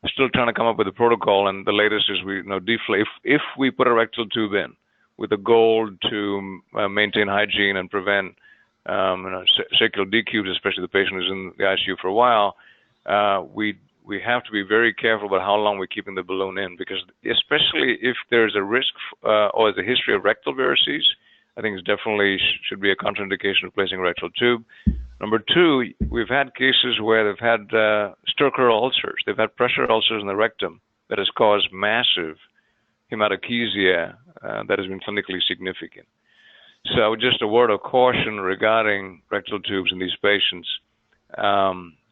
C: still trying to come up with a protocol, and the latest is we deflate. If we put a rectal tube in with a goal to maintain hygiene and prevent sacral decubes, especially the patient who's in the ICU for a while, we have to be very careful about how long we're keeping the balloon in, because especially if there's a risk or there's a history of rectal varices, I think it definitely should be a contraindication of placing a rectal tube. Number two, we've had cases where they've had stercoral ulcers. They've had pressure ulcers in the rectum that has caused massive hematochezia that has been clinically significant. So just a word of caution regarding rectal tubes in these patients,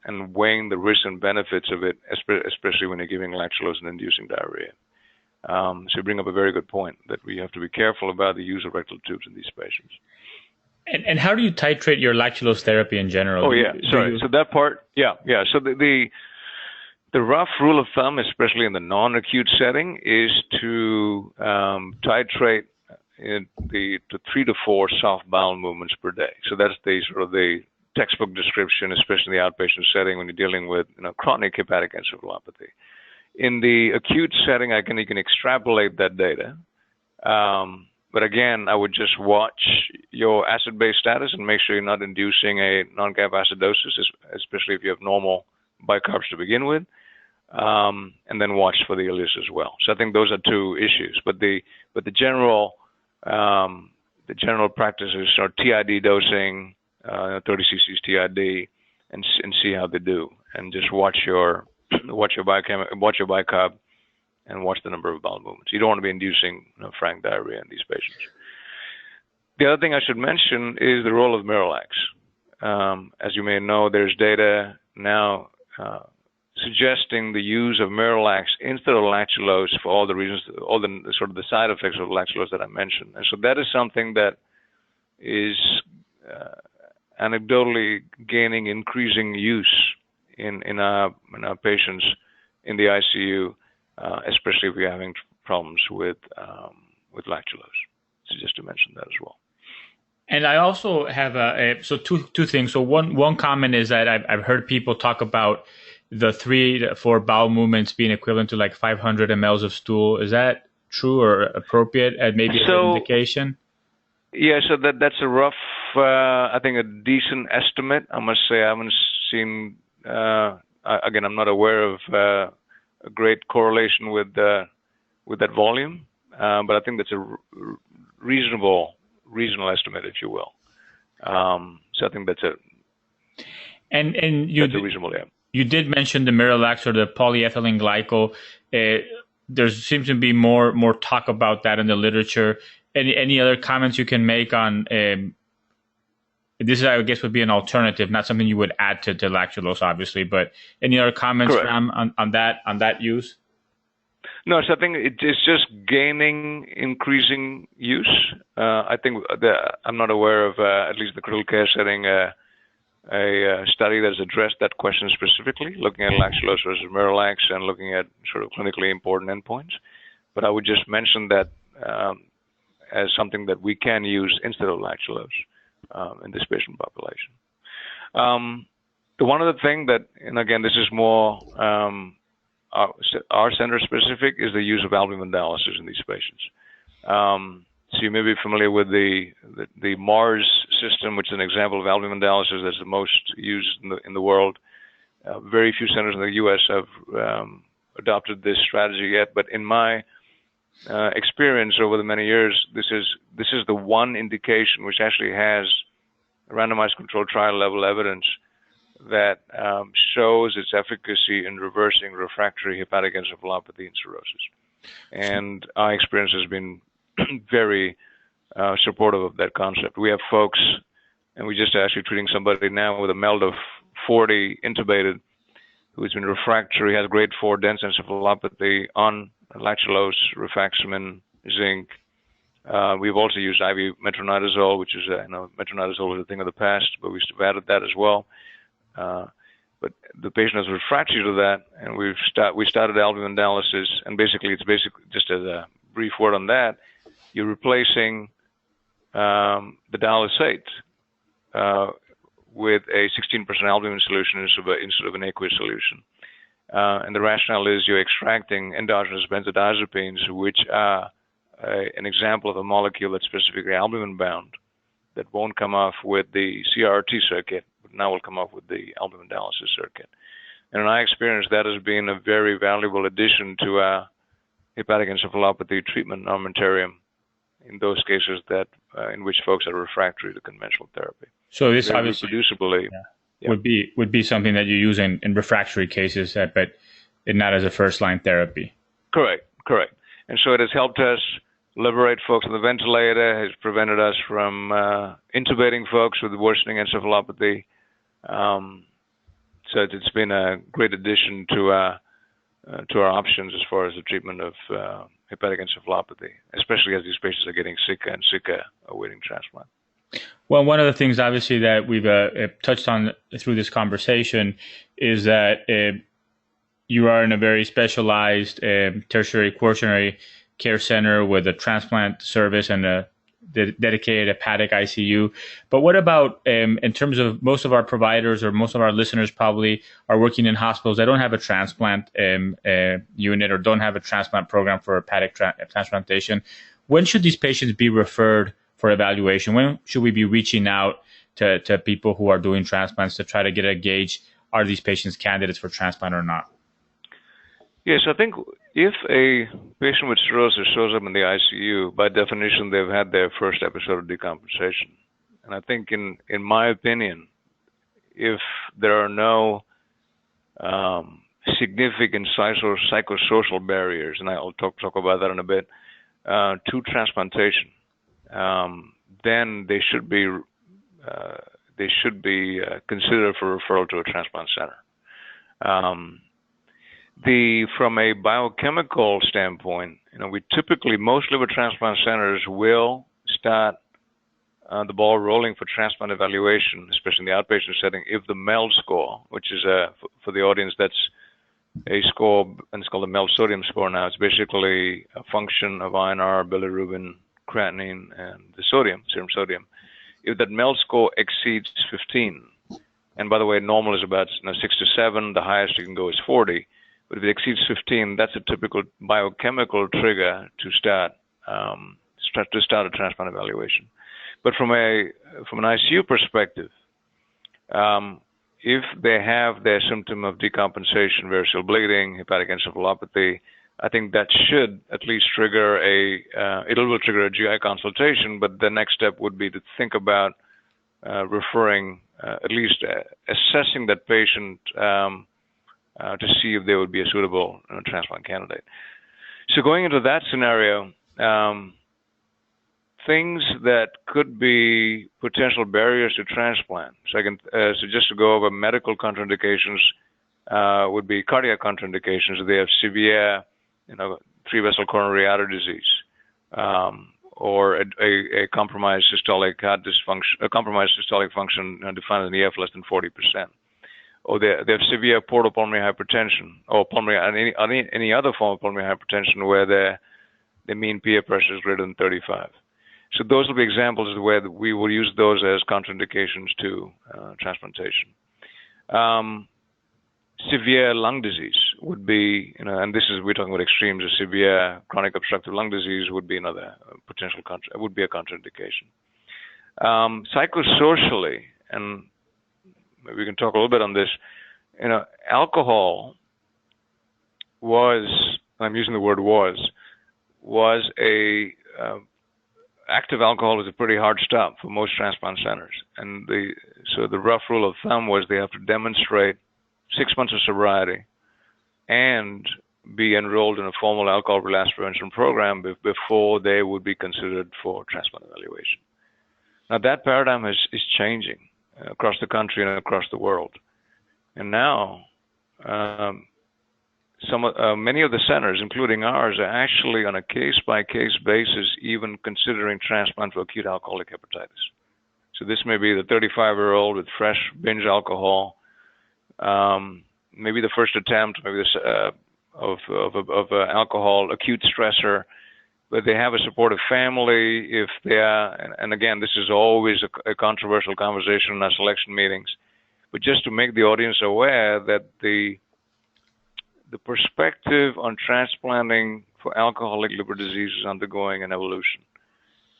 C: and weighing the risks and benefits of it, especially when you're giving lactulose and inducing diarrhea. So you bring up a very good point that we have to be careful about the use of rectal tubes in these patients.
B: And how do you titrate your lactulose therapy in general?
C: Oh, yeah. Sorry. So that part, yeah. So the rough rule of thumb, especially in the non-acute setting, is to titrate to 3 to 4 soft bowel movements per day. So that's the textbook description, especially in the outpatient setting when you're dealing with chronic hepatic encephalopathy. In the acute setting, you can extrapolate that data. But again, I would just watch your acid-base status and make sure you're not inducing a non-gap acidosis, especially if you have normal bicarbs to begin with, and then watch for the ileus as well. So I think those are two issues. But the general practice is TID dosing, 30 cc's TID, and see how they do, and just watch your bicarb, and watch the number of bowel movements. You don't want to be inducing frank diarrhea in these patients. The other thing I should mention is the role of Miralax. As you may know, there's data now suggesting the use of Miralax instead of lactulose for all the reasons, all the sort of the side effects of lactulose that I mentioned. And so that is something that is anecdotally gaining increasing use in our patients in the ICU, especially if we're having problems with lactulose. just to mention that as well.
B: And I also have so two things. So one comment is that I've heard people talk about the 3 to 4 bowel movements being equivalent to like 500 mLs of stool. Is that true or appropriate and maybe an indication?
C: Yeah, so that's a rough, I think a decent estimate. I must say I haven't seen, again, I'm not aware of a great correlation with that volume, but I think that's a reasonable estimate, if you will. So I think that's a reasonable, yeah.
B: You did mention the Miralax or the polyethylene glycol. There seems to be more talk about that in the literature. Any other comments you can make on this? I guess would be an alternative, not something you would add to lactulose, obviously. But any other comments on that use?
C: No, so I think it's just increasing use. I think I'm not aware of at least the critical care setting a study that has addressed that question specifically, looking at lactulose versus Miralax and looking at sort of clinically important endpoints. But I would just mention that as something that we can use instead of lactulose in this patient population. The one other thing that, and again, this is more our center specific, is the use of albumin dialysis in these patients. So you may be familiar with the Mars system, which is an example of albumin dialysis that's the most used in the world. Very few centers in the U.S. have adopted this strategy yet, but in my experience over the many years, this is the one indication which actually has randomized controlled trial level evidence that shows its efficacy in reversing refractory hepatic encephalopathy and cirrhosis. And our experience has been very supportive of that concept. We have folks, and we're just actually treating somebody now with a MELD of 40 intubated, who's been refractory, has grade 4 dense encephalopathy on lactulose, rifaximin, zinc. We've also used IV metronidazole, which is, metronidazole was a thing of the past, but we've added that as well. But the patient is refractory to that, and we started albumin dialysis, and it's just as a brief word on that, you're replacing the dialysate with a 16% albumin solution instead of an aqueous solution. And the rationale is you're extracting endogenous benzodiazepines, which are an example of a molecule that's specifically albumin bound that won't come off with the CRT circuit, but now will come off with the albumin dialysis circuit. And in our experience, that has been a very valuable addition to our hepatic encephalopathy treatment armamentarium in those cases in which folks are refractory to conventional therapy.
B: So this obviously
C: reproducibly
B: would be something that you use in refractory cases, but not as a first-line therapy.
C: Correct. And so it has helped us liberate folks on the ventilator, has prevented us from intubating folks with worsening encephalopathy. So it's been a great addition to our options as far as the treatment of hepatic encephalopathy, especially as these patients are getting sicker and sicker awaiting transplant.
B: Well, one of the things, obviously, that we've touched on through this conversation is that you are in a very specialized tertiary quaternary care center with a transplant service and a dedicated hepatic ICU. But what about in terms of most of our providers or most of our listeners probably are working in hospitals that don't have a transplant unit or don't have a transplant program for hepatic transplantation? When should these patients be referred for evaluation? When should we be reaching out to people who are doing transplants to try to get a gauge, are these patients candidates for transplant or not?
C: Yes, I think if a patient with cirrhosis shows up in the ICU, by definition, they've had their first episode of decompensation. And I think, in my opinion, if there are no significant psychosocial barriers, and I'll talk about that in a bit, to transplantation, then they should be considered for referral to a transplant center. From a biochemical standpoint, we typically, most liver transplant centers will start the ball rolling for transplant evaluation, especially in the outpatient setting, if the MELD score, which is for the audience, that's a score, and it's called the MELD sodium score now. It's basically a function of INR, bilirubin, creatinine and the sodium, serum sodium. If that MELD score exceeds 15, and by the way, normal is about 6 to 7, the highest you can go is 40, but if it exceeds 15, that's a typical biochemical trigger to start a transplant evaluation. But from an ICU perspective, if they have their symptom of decompensation, variceal bleeding, hepatic encephalopathy, I think that should at least trigger it will trigger a GI consultation, but the next step would be to think about referring, at least assessing that patient to see if they would be a suitable transplant candidate. So going into that scenario, things that could be potential barriers to transplant. So just to go over medical contraindications would be cardiac contraindications. They have severe, 3-vessel coronary artery disease, or a compromised systolic heart dysfunction, a compromised systolic function defined as an EF less than 40%. Or they have severe portal pulmonary hypertension, or any other form of pulmonary hypertension where their mean PA pressure is greater than 35. So those will be examples of where we will use those as contraindications to transplantation. Severe lung disease would be, and we're talking about extremes of severe chronic obstructive lung disease would be another potential would be a contraindication. Psychosocially, and maybe we can talk a little bit on this, alcohol I'm using the word was active alcohol is a pretty hard stop for most transplant centers. And so the rough rule of thumb was they have to demonstrate 6 months of sobriety and be enrolled in a formal alcohol relapse prevention program before they would be considered for transplant evaluation. Now that paradigm is changing across the country and across the world. And now many of the centers, including ours, are actually on a case-by-case basis even considering transplant for acute alcoholic hepatitis. So this may be the 35-year-old with fresh binge alcohol, maybe the first attempt, maybe of alcohol, acute stressor, but they have a supportive family. If they are, and again, this is always a controversial conversation in our selection meetings, but just to make the audience aware that the perspective on transplanting for alcoholic liver disease is undergoing an evolution.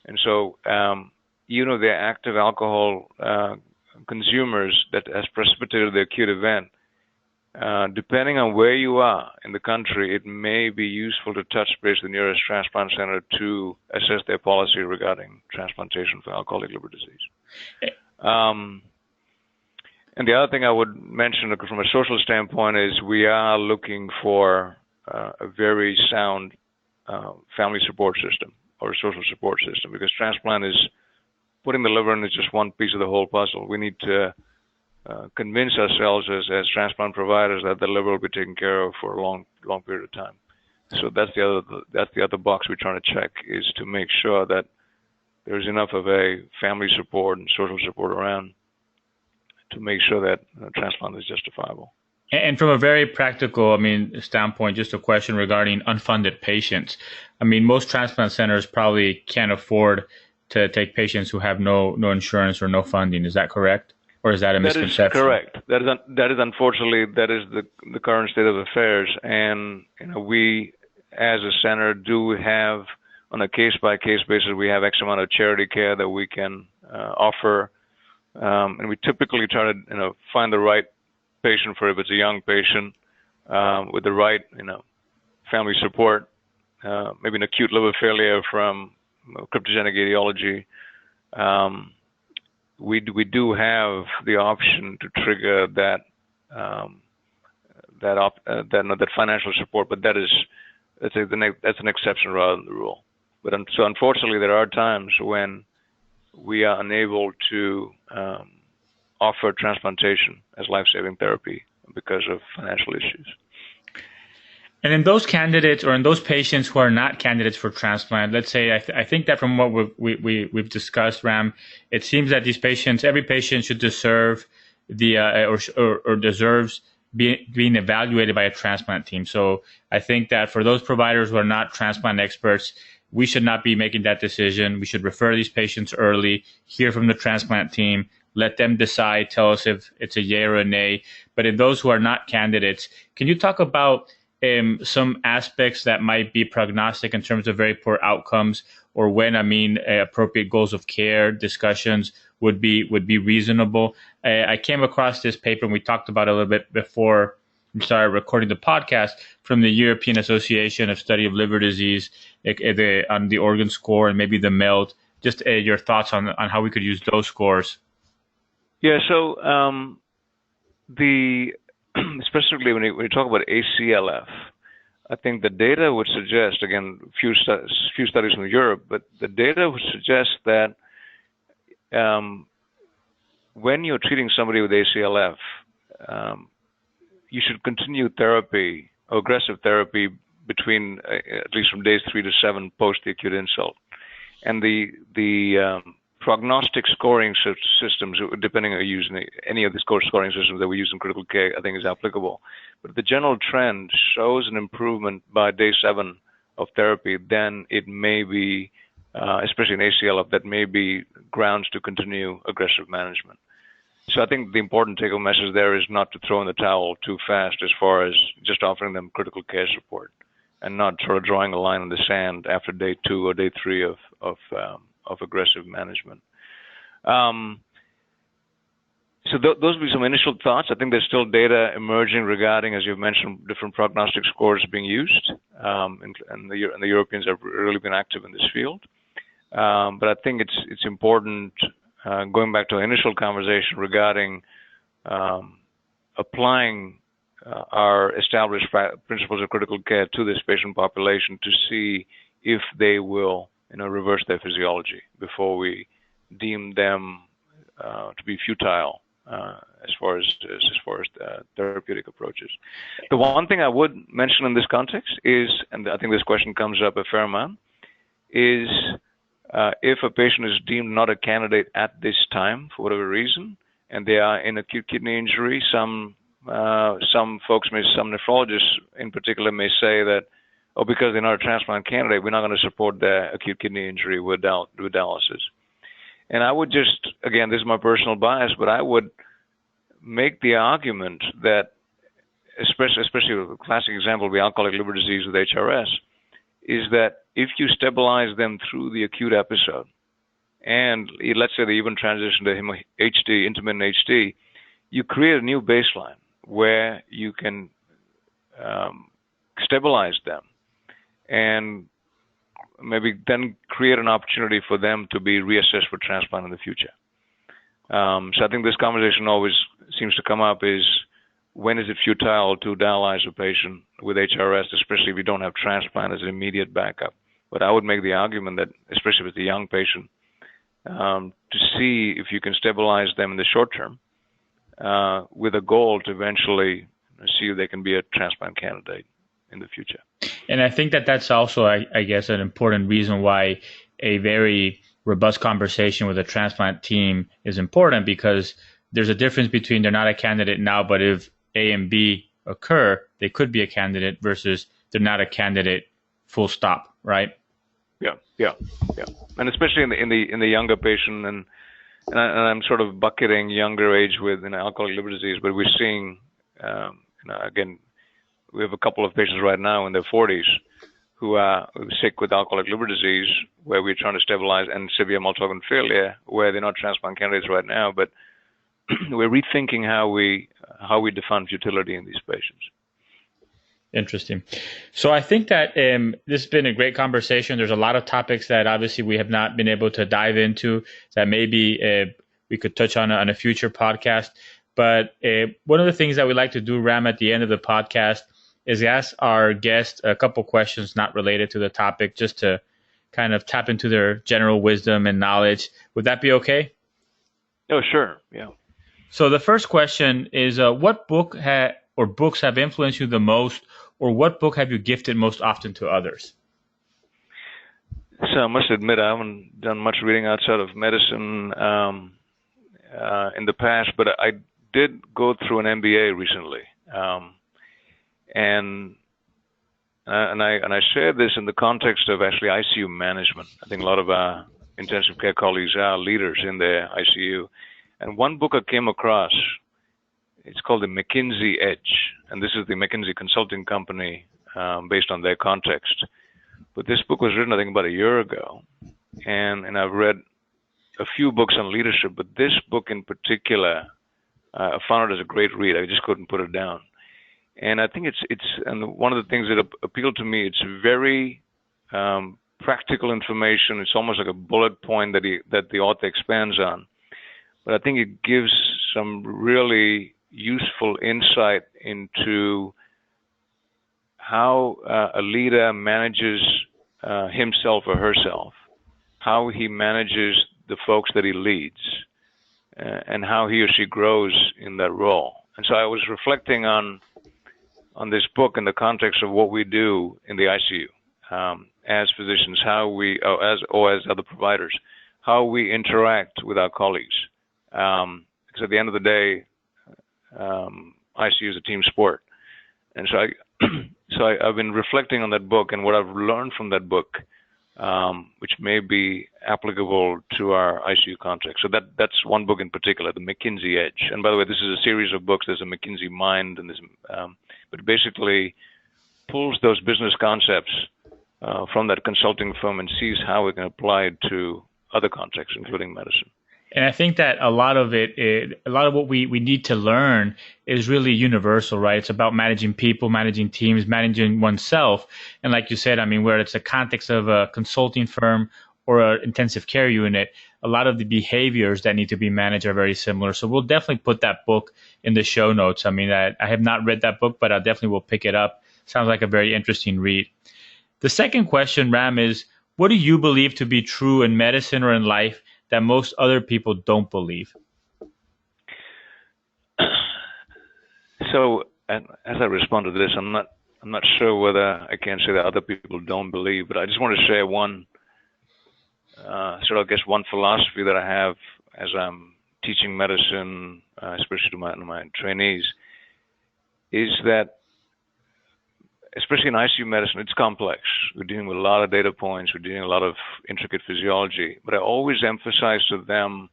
C: And so, the active alcohol consumers that has precipitated the acute event, depending on where you are in the country, it may be useful to touch base with the nearest transplant center to assess their policy regarding transplantation for alcoholic liver disease. And the other thing I would mention from a social standpoint is we are looking for a very sound family support system or social support system, because transplant is putting the liver in is just one piece of the whole puzzle. We need to convince ourselves as transplant providers that the liver will be taken care of for a long period of time. So that's the other box we're trying to check, is to make sure that there's enough of a family support and social support around to make sure that transplant is justifiable.
B: And from a very practical, standpoint, just a question regarding unfunded patients. Most transplant centers probably can't afford to take patients who have no insurance or no funding. Is that correct? Or is that a misconception?
C: That is correct. That is unfortunately, that is the current state of affairs. And we, as a center, do have, on a case-by-case basis, we have X amount of charity care that we can offer. And we typically try to find the right patient for, if it's a young patient, with the right family support, maybe an acute liver failure from cryptogenic etiology. We do have the option to trigger that financial support, but that's an exception rather than the rule. But so unfortunately, there are times when we are unable to offer transplantation as life-saving therapy because of financial issues.
B: And in those candidates, or in those patients who are not candidates for transplant, let's say, I think that from what we've discussed, Ram, it seems that these patients, every patient should deserve or deserves being evaluated by a transplant team. So I think that for those providers who are not transplant experts, we should not be making that decision. We should refer these patients early, hear from the transplant team, let them decide, tell us if it's a yay or a nay. But in those who are not candidates, can you talk about some aspects that might be prognostic in terms of very poor outcomes, or when, appropriate goals of care discussions would be reasonable? I came across this paper, and we talked about it a little bit before we started recording the podcast, from the European Association of Study of Liver Disease on the organ score and maybe the MELD. Just your thoughts on how we could use those scores.
C: Yeah, so specifically when you talk about ACLF, I think the data would suggest, again, few studies from Europe, but the data would suggest that when you're treating somebody with ACLF, you should continue therapy, aggressive therapy, between at least from days 3 to 7 post the acute insult. And the prognostic scoring systems, depending on using any of the scoring systems that we use in critical care, I think is applicable. But the general trend shows an improvement by day 7 of therapy. Then it may be, especially in ACLF, that may be grounds to continue aggressive management. So I think the important take-home message there is not to throw in the towel too fast as far as just offering them critical care support, and not sort of drawing a line in the sand after day 2 or day 3 of aggressive management. So those would be some initial thoughts. I think there's still data emerging regarding, as you've mentioned, different prognostic scores being used, and the Europeans have really been active in this field. But I think it's important, going back to our initial conversation regarding applying our established principles of critical care to this patient population to see if they will, reverse their physiology before we deem them to be futile as far as therapeutic approaches. The one thing I would mention in this context is, and I think this question comes up a fair amount, is if a patient is deemed not a candidate at this time for whatever reason, and they are in acute kidney injury, some nephrologists in particular may say that, because they're not a transplant candidate, we're not going to support their acute kidney injury with dialysis. And I would just, again, this is my personal bias, but I would make the argument that, especially with a classic example of the alcoholic liver disease with HRS, is that if you stabilize them through the acute episode, and let's say they even transition to HD, intermittent HD, you create a new baseline where you can stabilize them and maybe then create an opportunity for them to be reassessed for transplant in the future. So I think this conversation always seems to come up is, when is it futile to dialyze a patient with HRS, especially if you don't have transplant as an immediate backup? But I would make the argument that, especially with a young patient, to see if you can stabilize them in the short term with a goal to eventually see if they can be a transplant candidate in the future.
B: And I think that's also, I guess, an important reason why a very robust conversation with a transplant team is important, because there's a difference between they're not a candidate now, but if A and B occur, they could be a candidate, versus they're not a candidate, full stop, right? Yeah. And especially in the younger patient, and I'm sort of bucketing younger age with alcoholic liver disease, but we're seeing, again, we have a couple of patients right now in their 40s who are sick with alcoholic liver disease, where we're trying to stabilize, and severe multi-organ failure, where they're not transplant candidates right now, but we're rethinking how we define futility in these patients. Interesting. So I think that this has been a great conversation. There's a lot of topics that obviously we have not been able to dive into that maybe we could touch on a future podcast. But one of the things that we like to do, Ram, at the end of the podcast is ask our guests a couple questions not related to the topic, just to kind of tap into their general wisdom and knowledge. Would that be okay?
C: Oh, sure. Yeah.
B: So the first question is, what book or books have influenced you the most, or what book have you gifted most often to others?
C: So I must admit, I haven't done much reading outside of medicine in the past, but I did go through an MBA recently. And and I share this in the context of actually ICU management. I think a lot of our intensive care colleagues are leaders in their ICU. And one book I came across, it's called the McKinsey Edge, and this is the McKinsey consulting company based on their context. But this book was written, I think, about a year ago, and I've read a few books on leadership, but this book in particular, I found it as a great read. I just couldn't put it down. And I think it's and one of the things that appealed to me, it's very practical information. It's almost like a bullet point that the author expands on. But I think it gives some really useful insight into how a leader manages himself or herself, how he manages the folks that he leads, and how he or she grows in that role. And so I was reflecting on this book in the context of what we do in the ICU as physicians, how we, or as other providers, how we interact with our colleagues. Because at the end of the day, ICU is a team sport. And so I've been reflecting on that book and what I've learned from that book, which may be applicable to our ICU context. So that's one book in particular, the McKinsey Edge. And by the way, this is a series of books. There's a McKinsey Mind, and but it basically pulls those business concepts from that consulting firm and sees how we can apply it to other contexts, including medicine.
B: And I think that a lot of what we need to learn is really universal, right? It's about managing people, managing teams, managing oneself. And like you said, I mean, where it's a context of a consulting firm or an intensive care unit, a lot of the behaviors that need to be managed are very similar. So we'll definitely put that book in the show notes. I mean, I have not read that book, but I definitely will pick it up. Sounds like a very interesting read. The second question, Ram, is what do you believe to be true in medicine or in life that most other people don't believe?
C: So, as I respond to this, I'm not sure whether I can say that other people don't believe, but I just want to share one one philosophy that I have as I'm teaching medicine, especially to my trainees, is that, especially in ICU medicine, it's complex. We're dealing with a lot of data points. We're dealing with a lot of intricate physiology. But I always emphasize to them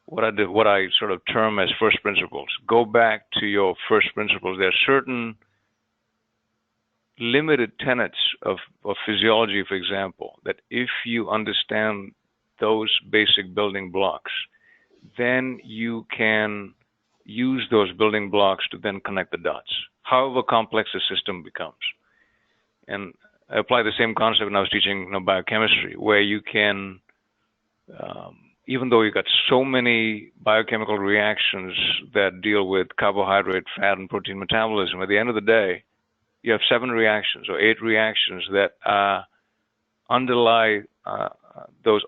C: what I sort of term as first principles. Go back to your first principles. There are certain limited tenets of physiology, for example, that if you understand those basic building blocks, then you can use those building blocks to then connect the dots, however complex the system becomes. And I apply the same concept when I was teaching biochemistry, where you can, even though you've got so many biochemical reactions that deal with carbohydrate, fat, and protein metabolism, at the end of the day, you have 7 reactions or 8 reactions that underlie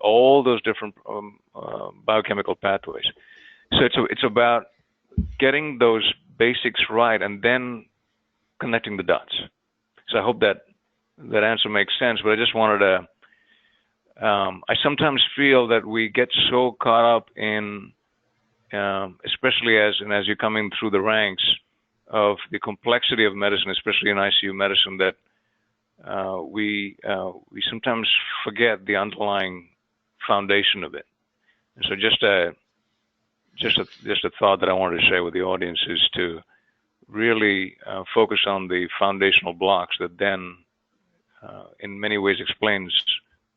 C: all those different biochemical pathways. So it's about getting those basics right and then connecting the dots. So I hope that answer makes sense, but I just wanted to, I sometimes feel that we get so caught up in, especially as you're coming through the ranks of the complexity of medicine, especially in ICU medicine, that we sometimes forget the underlying foundation of it. And so just a thought that I wanted to share with the audience is to really focus on the foundational blocks that then in many ways explains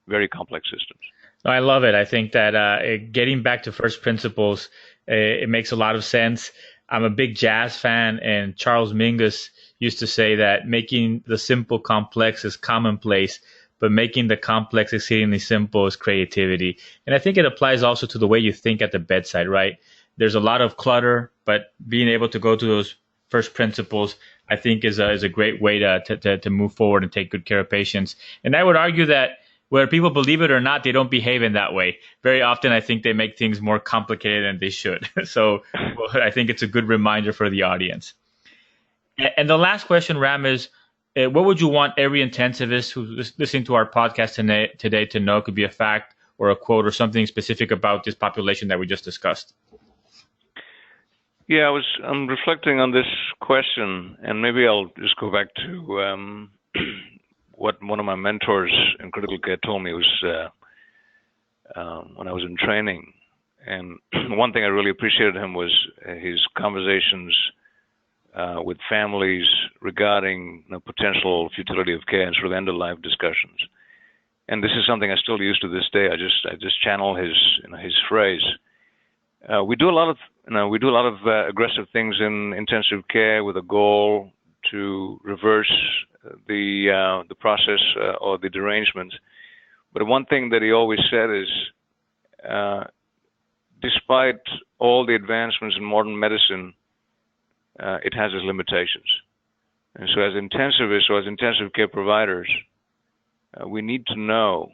C: very complex systems.
B: I love it. I think that getting back to first principles, it makes a lot of sense. I'm a big jazz fan, and Charles Mingus used to say that making the simple complex is commonplace, but making the complex exceedingly simple is creativity. And I think it applies also to the way you think at the bedside, right? There's a lot of clutter, but being able to go to those first principles, I think, is a great way to move forward and take good care of patients. And I would argue that whether people believe it or not, they don't behave in that way. Very often, I think they make things more complicated than they should. So I think it's a good reminder for the audience. And the last question, Ram, is what would you want every intensivist who's listening to our podcast today to know? Could be a fact or a quote or something specific about this population that we just discussed.
C: Yeah, I'm reflecting on this question, and maybe I'll just go back to what one of my mentors in critical care told me was when I was in training. And one thing I really appreciated him was his conversations with families regarding potential futility of care and sort of end-of-life discussions. And this is something I still use to this day. I just channel his phrase. We do a lot of aggressive things in intensive care with a goal to reverse the process or the derangement. But one thing that he always said is, despite all the advancements in modern medicine, it has its limitations. And so as intensivists or as intensive care providers, we need to know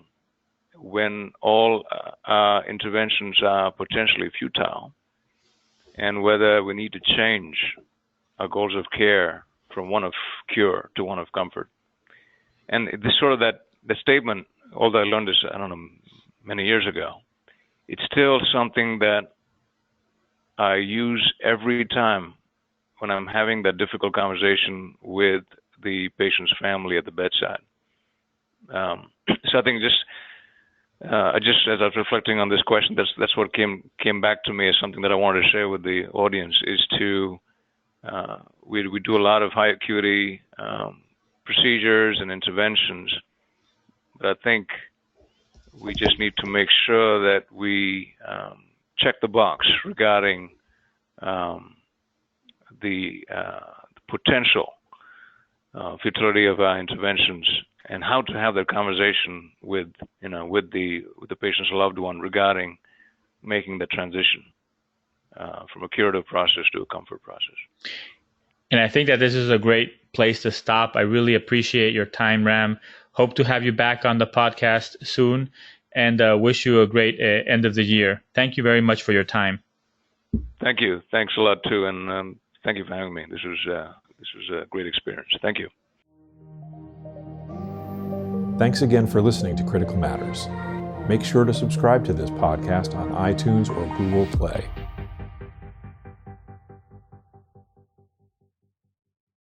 C: when all interventions are potentially futile and whether we need to change our goals of care from one of cure to one of comfort. And this sort of that statement, although I learned this, many years ago, it's still something that I use every time when I'm having that difficult conversation with the patient's family at the bedside. So I think as I was reflecting on this question, that's what came back to me as something that I wanted to share with the audience, is to we do a lot of high acuity procedures and interventions, but I think we just need to make sure that we check the box regarding the potential futility of our interventions and how to have that conversation with the patient's loved one regarding making the transition from a curative process to a comfort process.
B: And I think that this is a great place to stop. I really appreciate your time, Ram. Hope to have you back on the podcast soon, and wish you a great end of the year. Thank you very much for your time.
C: Thank you. Thanks a lot too, and thank you for having me. This was a great experience. Thank you.
A: Thanks again for listening to Critical Matters. Make sure to subscribe to this podcast on iTunes or Google Play.